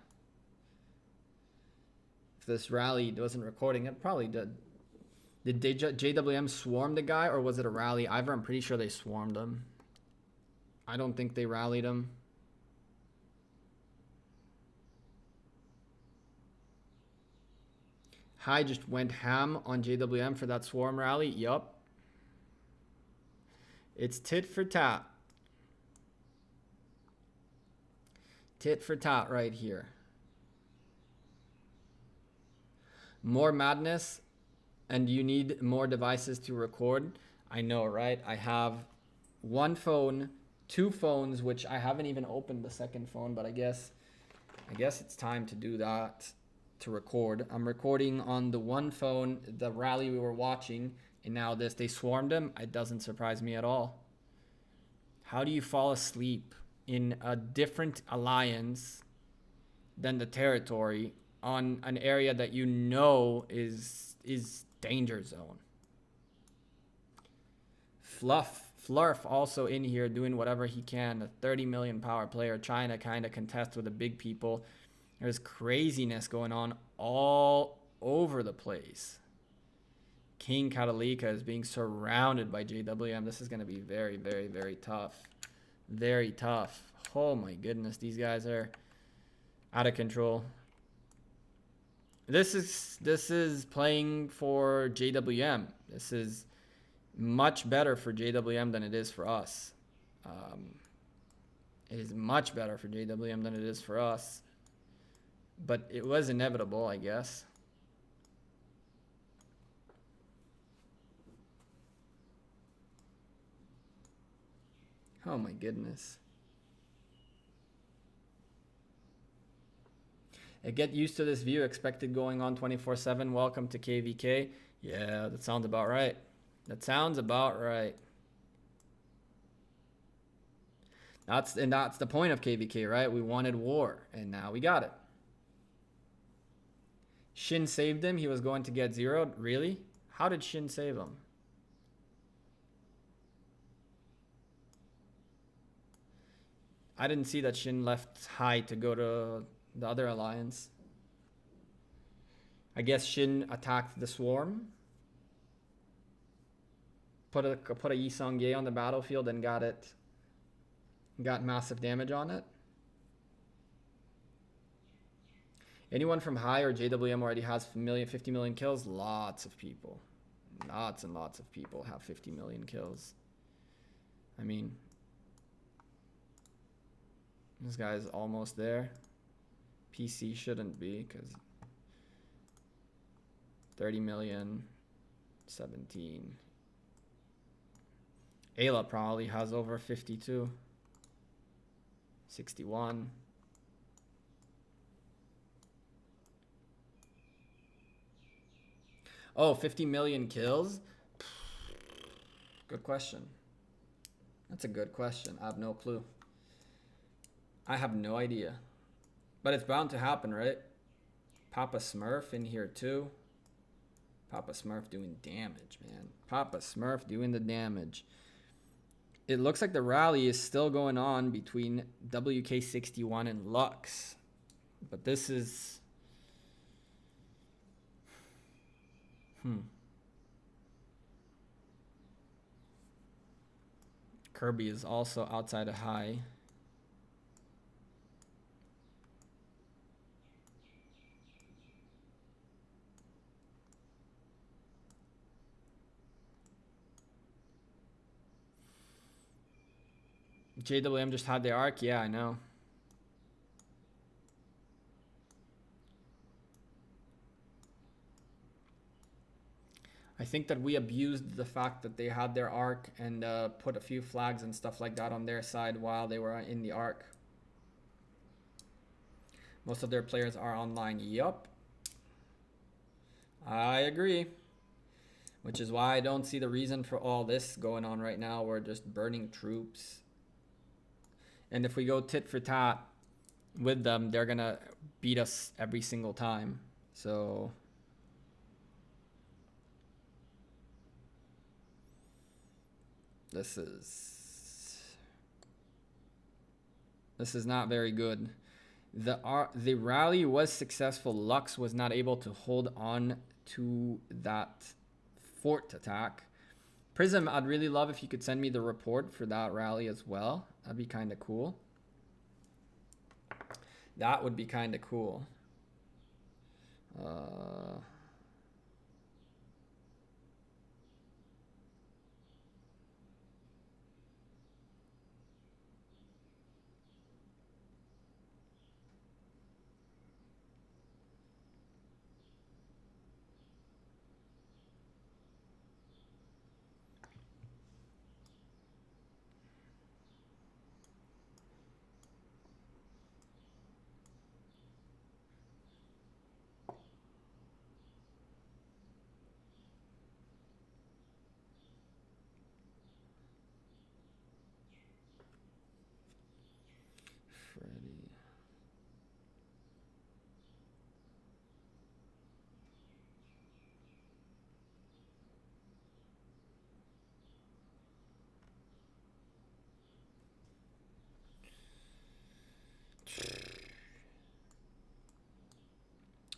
If this rally wasn't recording, it probably did. Did JWM swarm the guy, or was it a rally? Ivor, I'm pretty sure they swarmed him. I don't think they rallied him. High just went ham on JWM for that swarm rally. Yup. It's tit for tat. Tit for tat right here. More madness, and you need more devices to record. I know, right? I have one phone, two phones, which I haven't even opened the second phone, but I guess it's time to do that, to record. I'm recording on the one phone, the rally we were watching, and now this, they swarmed him. It doesn't surprise me at all. How do you fall asleep in a different alliance than the territory on an area that you know is danger zone? Flurf also in here doing whatever he can. A 30 million power player trying to kind of contest with the big people. There's craziness going on all over the place. King Katalika is being surrounded by JWM. This is going to be very, very, very tough. Very tough. Oh my goodness. These guys are out of control. This is playing for JWM. This is much better for JWM than it is for us. It is much better for JWM than it is for us. But it was inevitable, I guess. Oh my goodness. Get used to this view. Expected going on 24/7. Welcome to KVK. Yeah, that sounds about right. That sounds about right. That's the point of KVK, right? We wanted war, and now we got it. Shin saved him. He was going to get zeroed. Really? How did Shin save him? I didn't see that Shin left high to go to the other alliance. I guess Shin attacked the swarm. Put a Yisong Ye on the battlefield and got massive damage on it. Anyone from high or JWM already has 50 million kills? Lots of people. Lots and lots of people have 50 million kills. I mean, this guy's almost there. PC shouldn't be, because 30 million, 17. Ayla probably has over 52. 61. Oh, 50 million kills? Good question. That's a good question. I have no clue. I have no idea. But it's bound to happen, right? Papa Smurf in here too. Papa Smurf doing damage, man. Papa Smurf doing the damage. It looks like the rally is still going on between WK61 and Lux. But this is... Kirby is also outside of high. JWM just had the Ark. Yeah, I know. I think that we abused the fact that they had their Ark and put a few flags and stuff like that on their side while they were in the Ark. Most of their players are online. Yup. I agree. Which is why I don't see the reason for all this going on right now. We're just burning troops. And if we go tit for tat with them, they're going to beat us every single time. So this is not very good. The rally was successful. Lux was not able to hold on to that fort attack. Prism, I'd really love if you could send me the report for that rally as well. That'd be kind of cool. That would be kind of cool.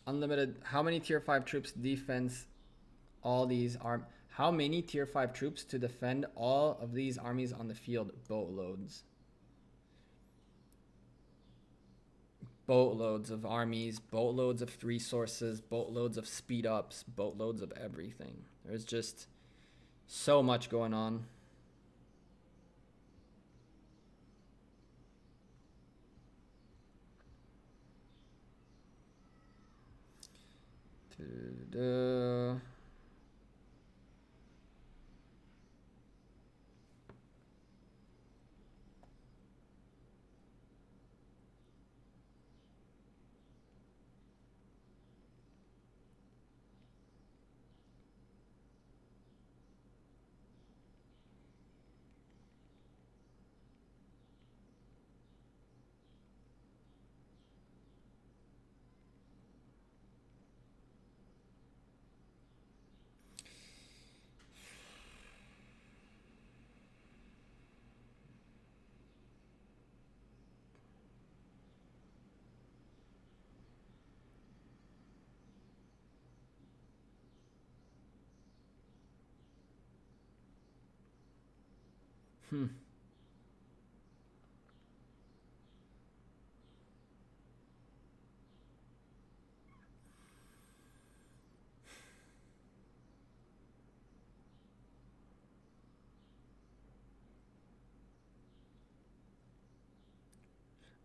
Unlimited. How many tier 5 troops defense all these how many tier 5 troops to defend all of these armies on the field? Boatloads. Boatloads of armies, boatloads of resources, boatloads of speed ups, boatloads of everything. There's just so much going on.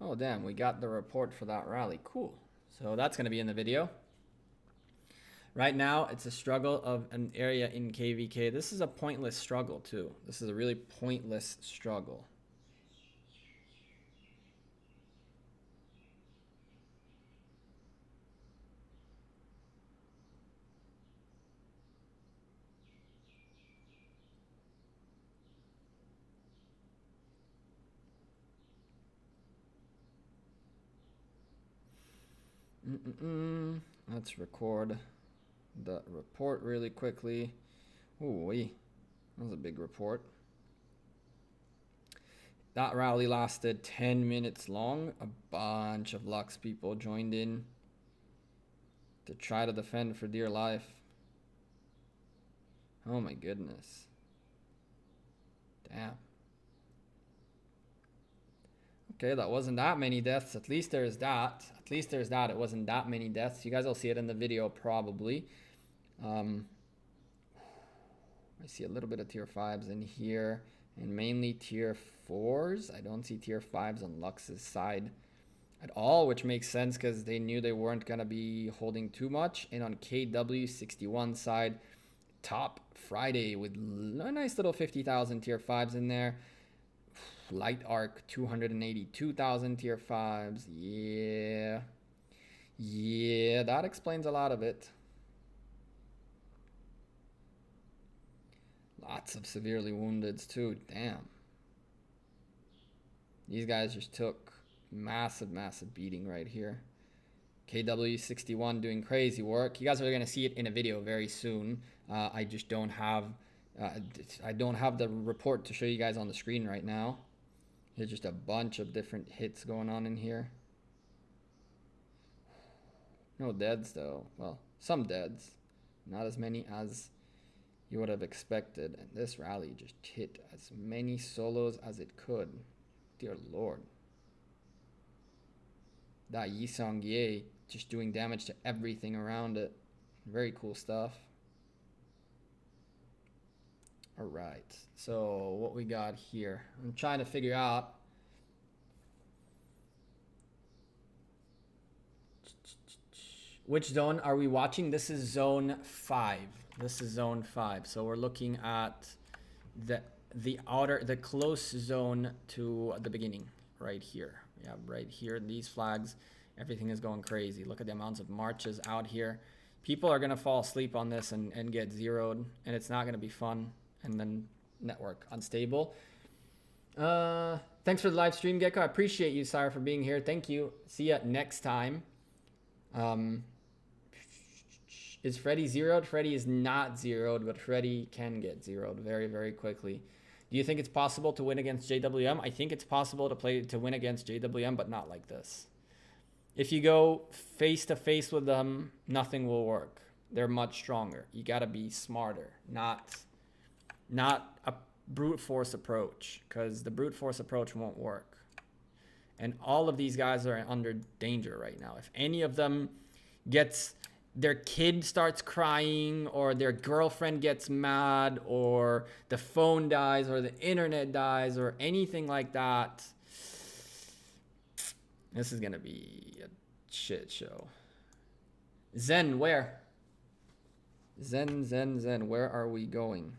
Oh, damn, we got the report for that rally. Cool. So that's going to be in the video. Right now, it's a struggle of an area in KVK. This is a pointless struggle, too. This is a really pointless struggle. Let's record the report really quickly. Ooh, that was a big report. That rally lasted 10 minutes long. A bunch of Lux people joined in to try to defend for dear life. Oh my goodness. Damn. Okay, that wasn't that many deaths. At least there's that. At least there's that. It wasn't that many deaths. You guys will see it in the video probably. I see a little bit of tier 5s in here. And mainly tier 4s. I don't see tier 5s on Lux's side at all, which makes sense because they knew they weren't going to be holding too much. And on KW61 side, top Friday with a nice little 50,000 tier 5s in there. Light Arc 282,000 tier 5s. Yeah, that explains a lot of it. Lots of severely woundeds too. Damn. These guys just took massive beating right here. KW61 doing crazy work. You guys are going to see it in a video very soon. I just don't have the report to show you guys on the screen right now. There's just a bunch of different hits going on in here. No deads though. Well, some deads. Not as many as you would have expected. And this rally just hit as many solos as it could. Dear Lord. That Yisong Ye just doing damage to everything around it. Very cool stuff. Alright, so what we got here? I'm trying to figure out which zone are we watching. This is zone 5. This is zone 5. So we're looking at the close zone to the beginning right here. Yeah, right here, these flags, everything is going crazy. Look at the amounts of marches out here. People are gonna fall asleep on this and get zeroed, and it's not gonna be fun. And then network unstable. Thanks for the live stream, Gecko. I appreciate you, Sire, for being here. Thank you. See ya next time. Is Freddy zeroed? Freddy is not zeroed, but Freddy can get zeroed very quickly. Do you think it's possible to win against JWM? I think it's possible to win against JWM, but not like this. If you go face to face with them, nothing will work. They're much stronger. You gotta be smarter, not a brute force approach, because the brute force approach won't work. And all of these guys are under danger right now. If any of them their kid starts crying, or their girlfriend gets mad, or the phone dies, or the internet dies, or anything like that, this is gonna be a shit show. Zen, where? Zen, where are we going?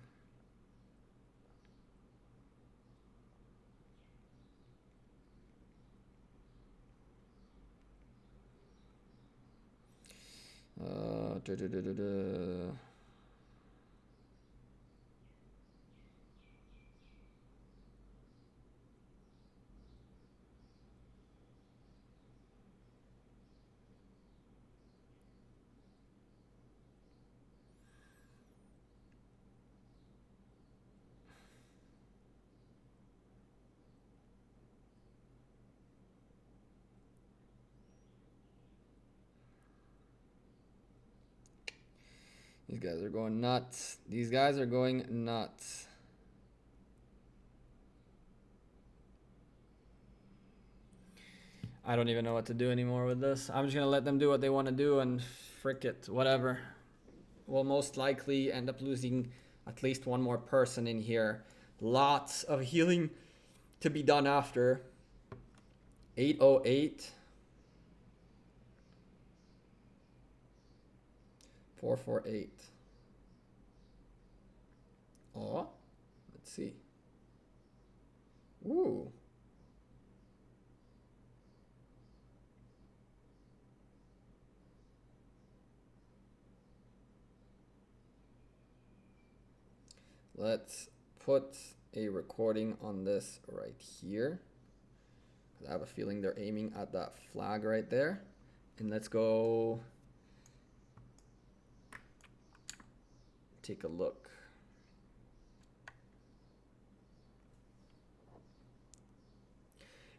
These guys are going nuts. These guys are going nuts. I don't even know what to do anymore with this. I'm just going to let them do what they want to do and frick it. Whatever. We'll most likely end up losing at least one more person in here. Lots of healing to be done after. 808. 448. Oh, let's see. Ooh. Let's put a recording on this right here. I have a feeling they're aiming at that flag right there. And let's go take a look.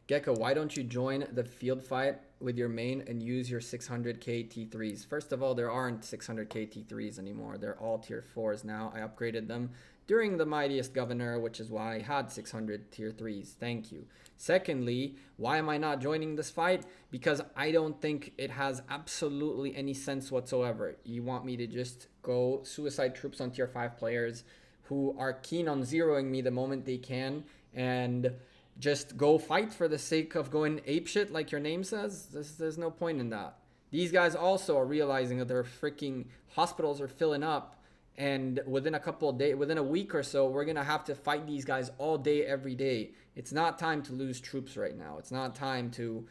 Gecko, why don't you join the field fight with your main and use your 600k T3s? First of all, there aren't 600k T3s anymore. They're all tier 4s now. I upgraded them during the Mightiest Governor, which is why I had 600 tier 3s. Thank you. Secondly, why am I not joining this fight? Because I don't think it has absolutely any sense whatsoever. You want me to just go suicide troops on tier 5 players who are keen on zeroing me the moment they can and just go fight for the sake of going apeshit like your name says. There's no point in that. These guys also are realizing that their freaking hospitals are filling up, and within a couple of days, within a week or so, we're gonna have to fight these guys all day, every day. It's not time to lose troops right now. It's not time to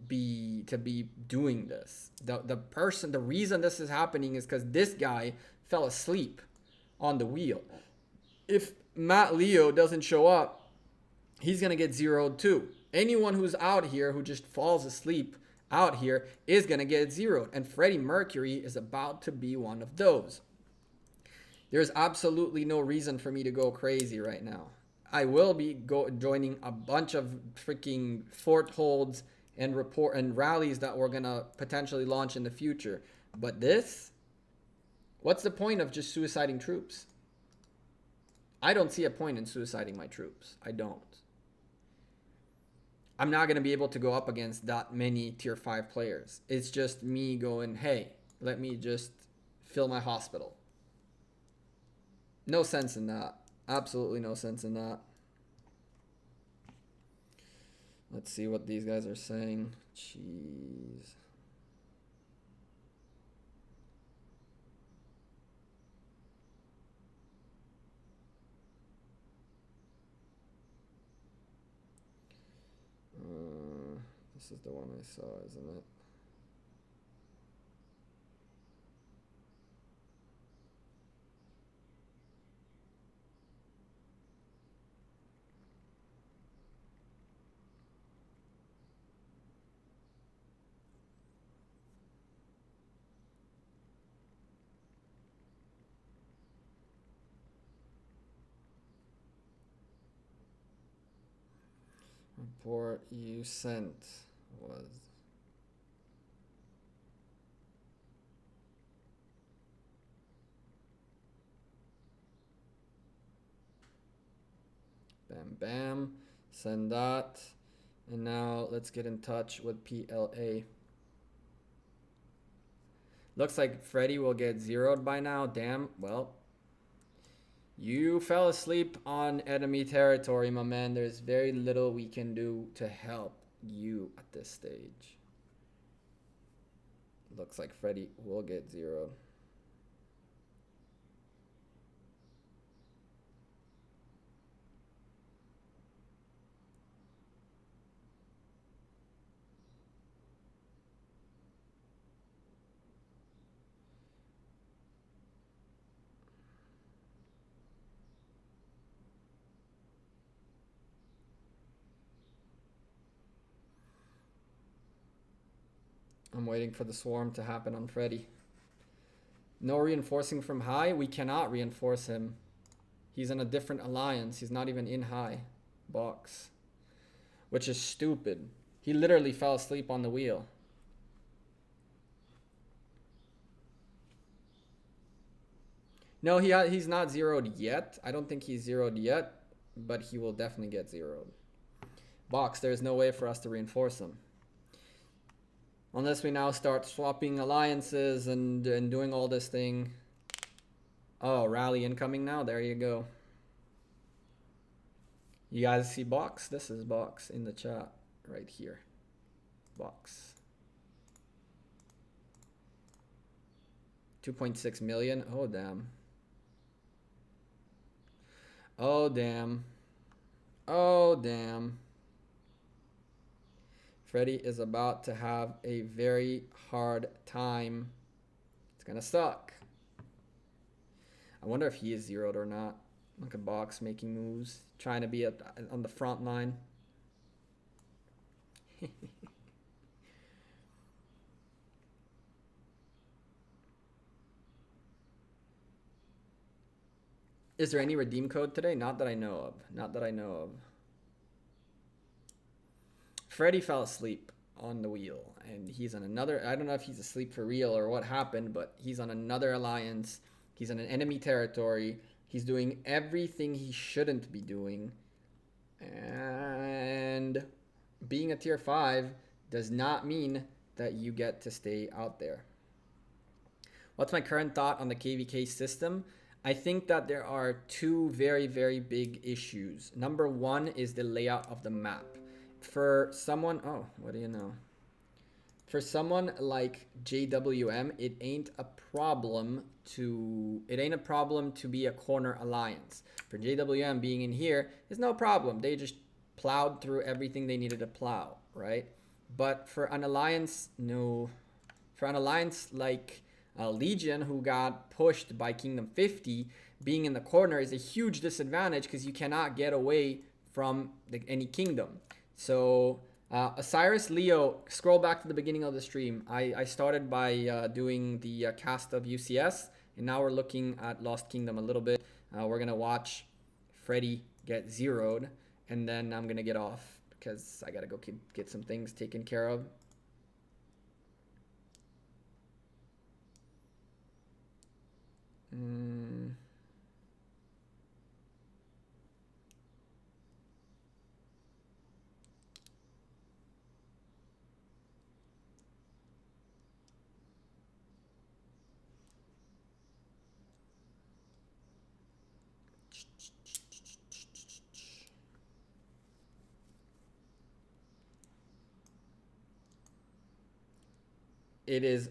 be doing this. The reason this is happening is because this guy fell asleep on the wheel. If Matt Leo doesn't show up, he's gonna get zeroed too. Anyone who's out here who just falls asleep out here is gonna get zeroed, and Freddie Mercury is about to be one of those. There's absolutely no reason for me to go crazy right now. I will be joining a bunch of freaking fort holds and report and rallies that we're gonna potentially launch in the future. But this, what's the point of just suiciding troops? I don't see a point in suiciding my troops. I don't. I'm not gonna be able to go up against that many tier 5 players. It's just me going, hey, let me just fill my hospital. No sense in that. Absolutely no sense in that. Let's see what these guys are saying. Jeez. This is the one I saw, isn't it? Report you sent was bam bam, send that, and now let's get in touch with PLA. Looks like Freddy will get zeroed by now. Damn. Well, you fell asleep on enemy territory, my man. There's very little we can do to help you at this stage. Looks like Freddy will get zeroed. I'm waiting for the swarm to happen on Freddy. No reinforcing from high. We cannot reinforce him. He's in a different alliance. He's not even in high box, which is stupid. He literally fell asleep on the wheel. No, he's not zeroed yet. I don't think he's zeroed yet, but he will definitely get zeroed. Box, there's no way for us to reinforce him. Unless we now start swapping alliances and doing all this thing. Oh, rally incoming now. There you go. You guys see Box? This is Box in the chat right here. Box. 2.6 million. Oh, damn. Oh, damn. Oh, damn. Freddy is about to have a very hard time. It's gonna suck. I wonder if he is zeroed or not. Look at Box making moves, trying to be on the front line. Is there any redeem code today? Not that I know of. Not that I know of. Freddy fell asleep on the wheel, and he's on another, I don't know if he's asleep for real or what happened, but he's on another alliance. He's in an enemy territory. He's doing everything he shouldn't be doing. And being a tier 5 does not mean that you get to stay out there. What's my current thought on the KVK system? I think that there are two very, very big issues. Number one is the layout of the map. For someone, oh, what do you know? For someone like JWM, it ain't a problem to be a corner alliance. For JWM, being in here is no problem. They just plowed through everything they needed to plow, right? But for an alliance, no. For an alliance like Legion, who got pushed by Kingdom 50, being in the corner is a huge disadvantage because you cannot get away from any kingdom. So Osiris, Leo, scroll back to the beginning of the stream. I started by doing the cast of UCS, and now we're looking at Lost Kingdom a little bit. We're going to watch Freddy get zeroed, and then I'm going to get off because I got to go get some things taken care of.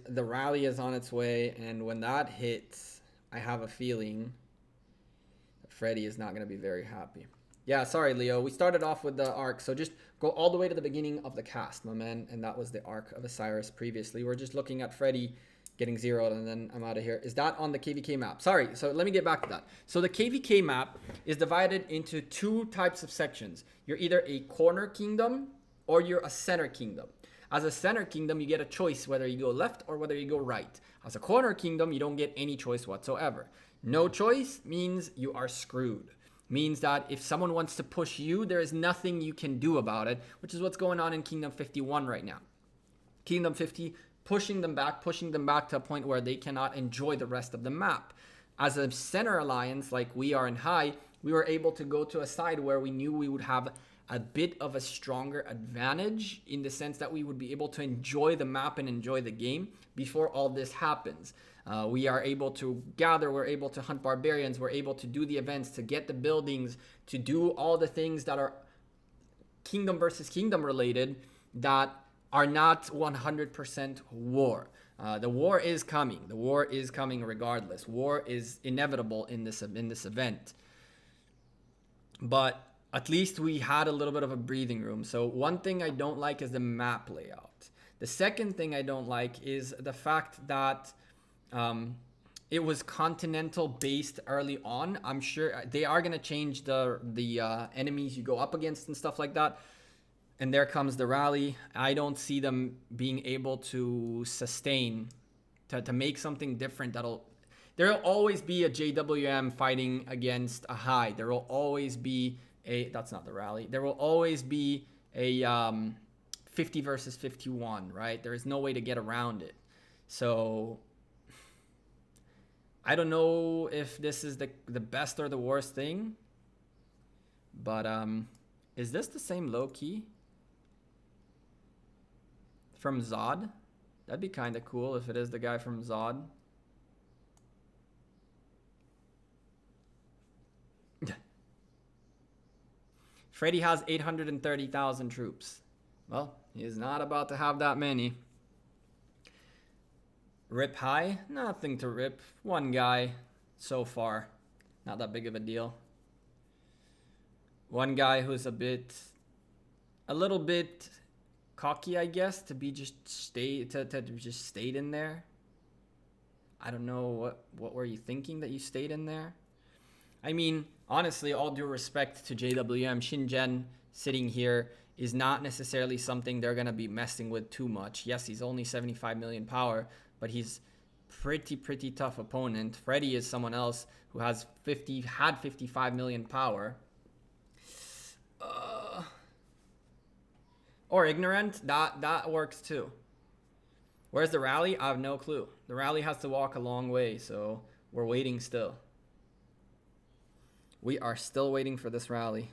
The rally is on its way, and when that hits, I have a feeling that Freddy is not going to be very happy. Yeah, sorry, Leo. We started off with the Ark, so just go all the way to the beginning of the cast, my man, and that was the Ark of Osiris previously. We're just looking at Freddy getting zeroed, and then I'm out of here. Is that on the KVK map? Sorry, so let me get back to that. So the KVK map is divided into two types of sections. You're either a corner kingdom or you're a center kingdom. As a center kingdom, you get a choice whether you go left or whether you go right. As a corner kingdom, you don't get any choice whatsoever. No choice means you are screwed. Means that if someone wants to push you, there is nothing you can do about it, which is what's going on in Kingdom 51 right now. Kingdom 50 pushing them back to a point where they cannot enjoy the rest of the map. As a center alliance, like we are in high, we were able to go to a side where we knew we would have a bit of a stronger advantage in the sense that we would be able to enjoy the map and enjoy the game before all this happens. We are able to gather, we're able to hunt barbarians, we're able to do the events, to get the buildings, to do all the things that are kingdom versus kingdom related that are not 100% war. The war is coming. The war is coming regardless. War is inevitable in this event. But at least we had a little bit of a breathing room. So one thing I don't like is the map layout. The second thing I don't like is the fact that it was continental based early on. I'm sure they are going to change the enemies you go up against and stuff like that. And there comes the rally. I don't see them being able to sustain, to make something different there'll always be a JWM fighting against a high. There will always be that's not the rally. There will always be a 50 versus 51, right? There is no way to get around it. So I don't know if this is the best or the worst thing, but is this the same low key from Zod? That'd be kind of cool if it is the guy from Zod. Freddy has 830,000 troops. Well, he's not about to have that many. Rip high? Nothing to rip. One guy so far. Not that big of a deal. One guy who's a little bit cocky, I guess, to just stayed in there. I don't know, what were you thinking that you stayed in there? I mean, honestly, all due respect to JWM, Shingen sitting here is not necessarily something they're going to be messing with too much. Yes, he's only 75 million power, but he's pretty tough opponent. Freddy is someone else who had 55 million power. Or ignorant, that works too. Where's the rally? I have no clue. The rally has to walk a long way, so we're waiting still. We are still waiting for this rally.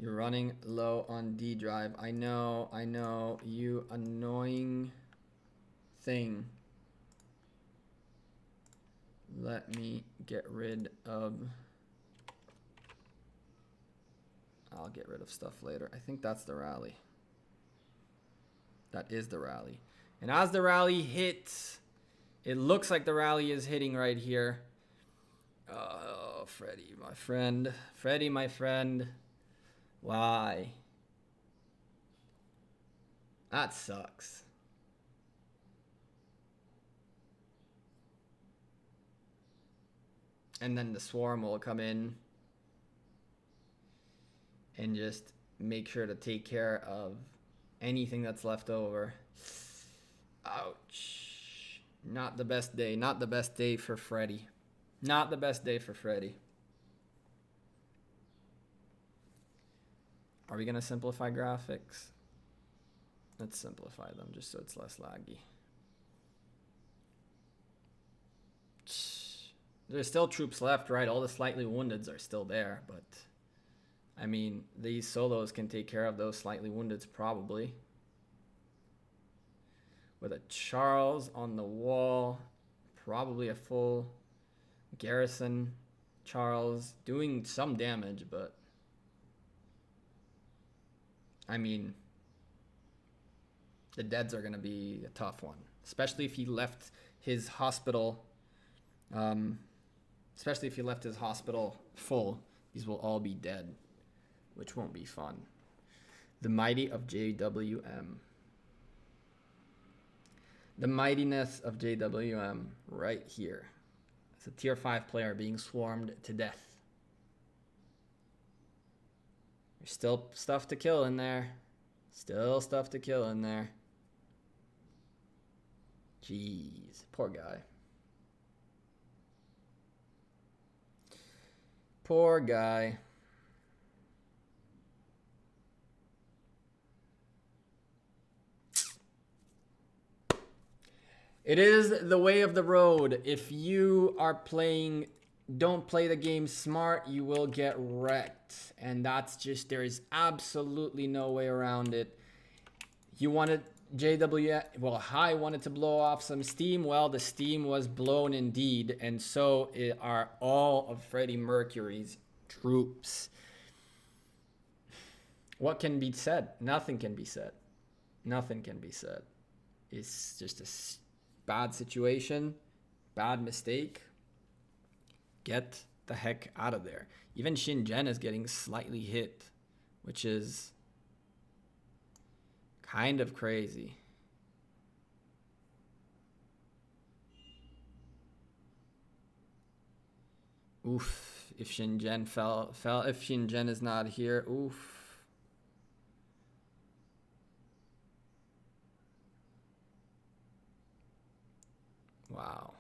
You're running low on D drive. I know, you annoying thing. Let me get rid of... I'll get rid of stuff later. I think that's the rally. That is the rally. And as the rally hits, it looks like the rally is hitting right here. Oh, Freddy, my friend. Freddy, my friend. Why? That sucks. And then the swarm will come in and just make sure to take care of anything that's left over. Ouch. Not the best day. Not the best day for Freddy. Not the best day for Freddy. Are we going to simplify graphics? Let's simplify them just so it's less laggy. There's still troops left, right? All the slightly woundeds are still there, but I mean, these solos can take care of those slightly woundeds probably. With a Charles on the wall, probably a full garrison. Charles doing some damage, but I mean, the deads are going to be a tough one, especially if he left his hospital. Especially if he left his hospital full, these will all be dead, which won't be fun. The mighty of JWM. The mightiness of JWM right here. It's a tier 5 player being swarmed to death. There's still stuff to kill in there. Still stuff to kill in there. Jeez, poor guy. Poor guy. It is the way of the road. If you are playing, don't play the game smart, you will get wrecked. And that's just, there is absolutely no way around it. You wanted High wanted to blow off some steam. Well, the steam was blown indeed. And so are all of Freddie Mercury's troops. What can be said? Nothing can be said. Nothing can be said. It's just a bad situation, bad mistake. Get the heck out of there. Even Shingen is getting slightly hit, which is kind of crazy. Oof, if Shingen fell, if Shingen is not here, oof. Wow.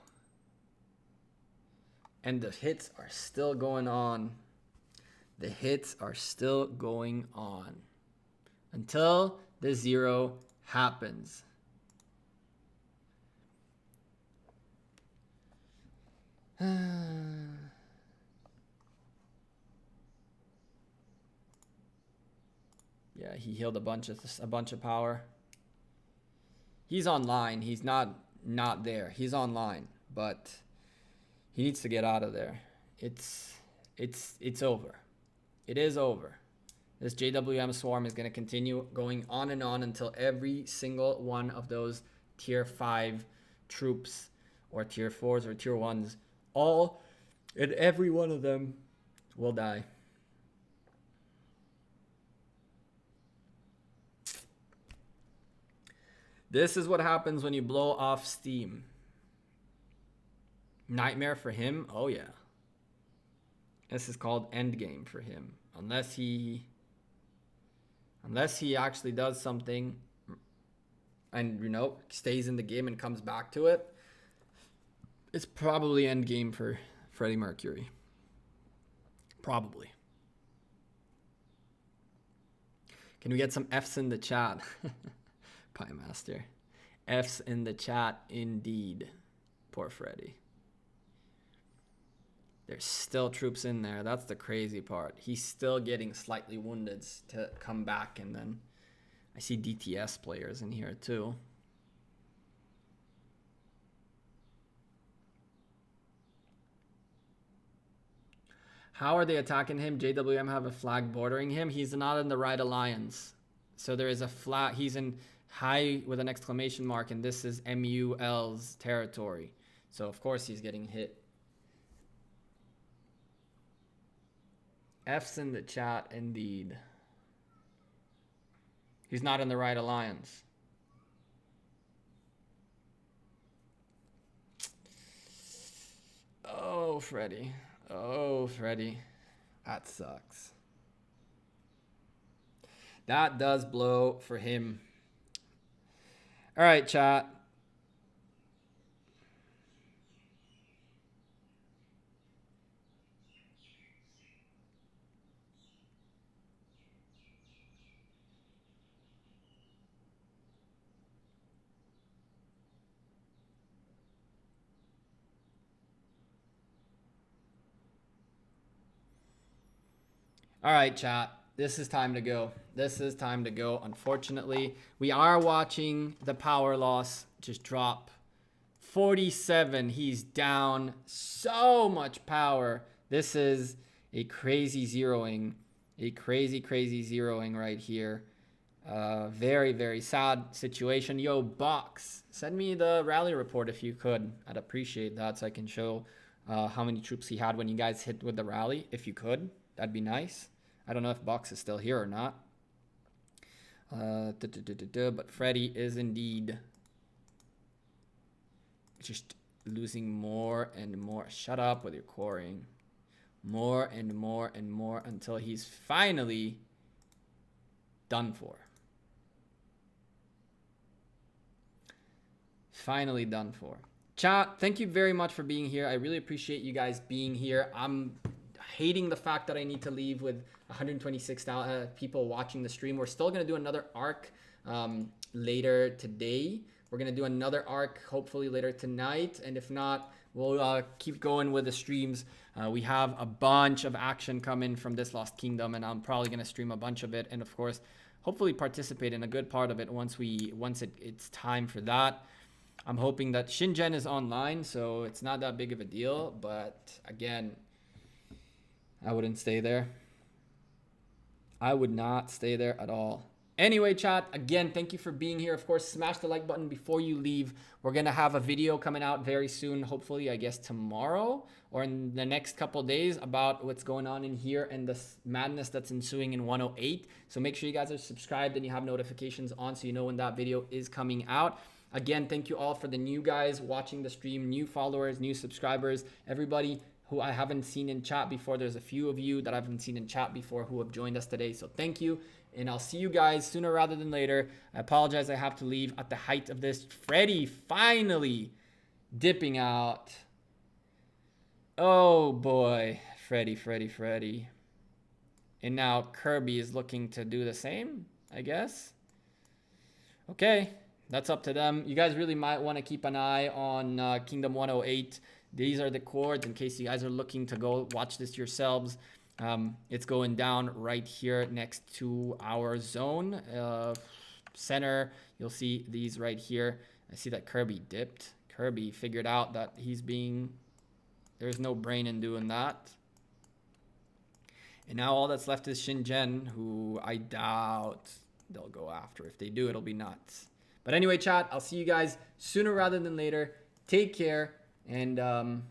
And the hits are still going on. The hits are still going on until the 0 happens. Yeah, he healed a bunch of power. He's online. He's not there. He's online, but he needs to get out of there. It's over. It is over. This JWM swarm is going to continue going on and on until every single one of those tier 5 troops or tier 4s or tier 1s, all and every one of them will die. This is what happens when you blow off steam. Nightmare for him? Oh yeah. This is called endgame for him. Unless he actually does something and, you know, stays in the game and comes back to it, it's probably endgame for Freddie Mercury. Probably. Can we get some F's in the chat? Pie Master. F's in the chat indeed. Poor Freddy. There's still troops in there. That's the crazy part. He's still getting slightly wounded to come back. And then I see DTS players in here too. How are they attacking him? JWM have a flag bordering him. He's not in the right alliance. So there is a flag. He's in high with an exclamation mark. And this is MUL's territory. So of course he's getting hit. F's in the chat, indeed. He's not in the right alliance. Oh, Freddy. Oh, Freddy. That sucks. That does blow for him. All right, chat. All right, chat. This is time to go. This is time to go. Unfortunately, we are watching the power loss just drop. 47. He's down so much power. This is a crazy zeroing. A crazy zeroing right here. Very, very sad situation. Yo, Box, send me the rally report if you could. I'd appreciate that so I can show how many troops he had when you guys hit with the rally. If you could, that'd be nice. I don't know if Box is still here or not. But Freddy is indeed just losing more and more. Shut up with your coring. More and more and more until he's finally done for. Finally done for. Chat, thank you very much for being here. I really appreciate you guys being here. I'm hating the fact that I need to leave with 126 people watching the stream. We're still going to do another Ark later today. We're going to do another Ark hopefully later tonight. And if not, we'll keep going with the streams. We have a bunch of action coming from this Lost Kingdom, and I'm probably going to stream a bunch of it. And of course, hopefully participate in a good part of it once it's time for that. I'm hoping that Shingen is online, so it's not that big of a deal. But again, I wouldn't stay there. I would not stay there at all. Anyway, chat, again, thank you for being here. Of course, smash the like button before you leave. We're going to have a video coming out very soon, hopefully, I guess, tomorrow or in the next couple days about what's going on in here and the madness that's ensuing in 108. So make sure you guys are subscribed and you have notifications on so you know when that video is coming out. Again, thank you all for the new guys watching the stream, new followers, new subscribers, everybody who I haven't seen in chat before. There's a few of you that I haven't seen in chat before who have joined us today. So thank you. And I'll see you guys sooner rather than later. I apologize I have to leave at the height of this. Freddy finally dipping out. Oh boy. Freddy. And now Kirby is looking to do the same, I guess. Okay. That's up to them. You guys really might want to keep an eye on Kingdom 108. These are the chords in case you guys are looking to go watch this yourselves. It's going down right here next to our zone. Center, you'll see these right here. I see that Kirby dipped. Kirby figured out that there's no brain in doing that. And now all that's left is Shingen, who I doubt they'll go after. If they do, it'll be nuts. But anyway, chat, I'll see you guys sooner rather than later. Take care and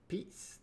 peace.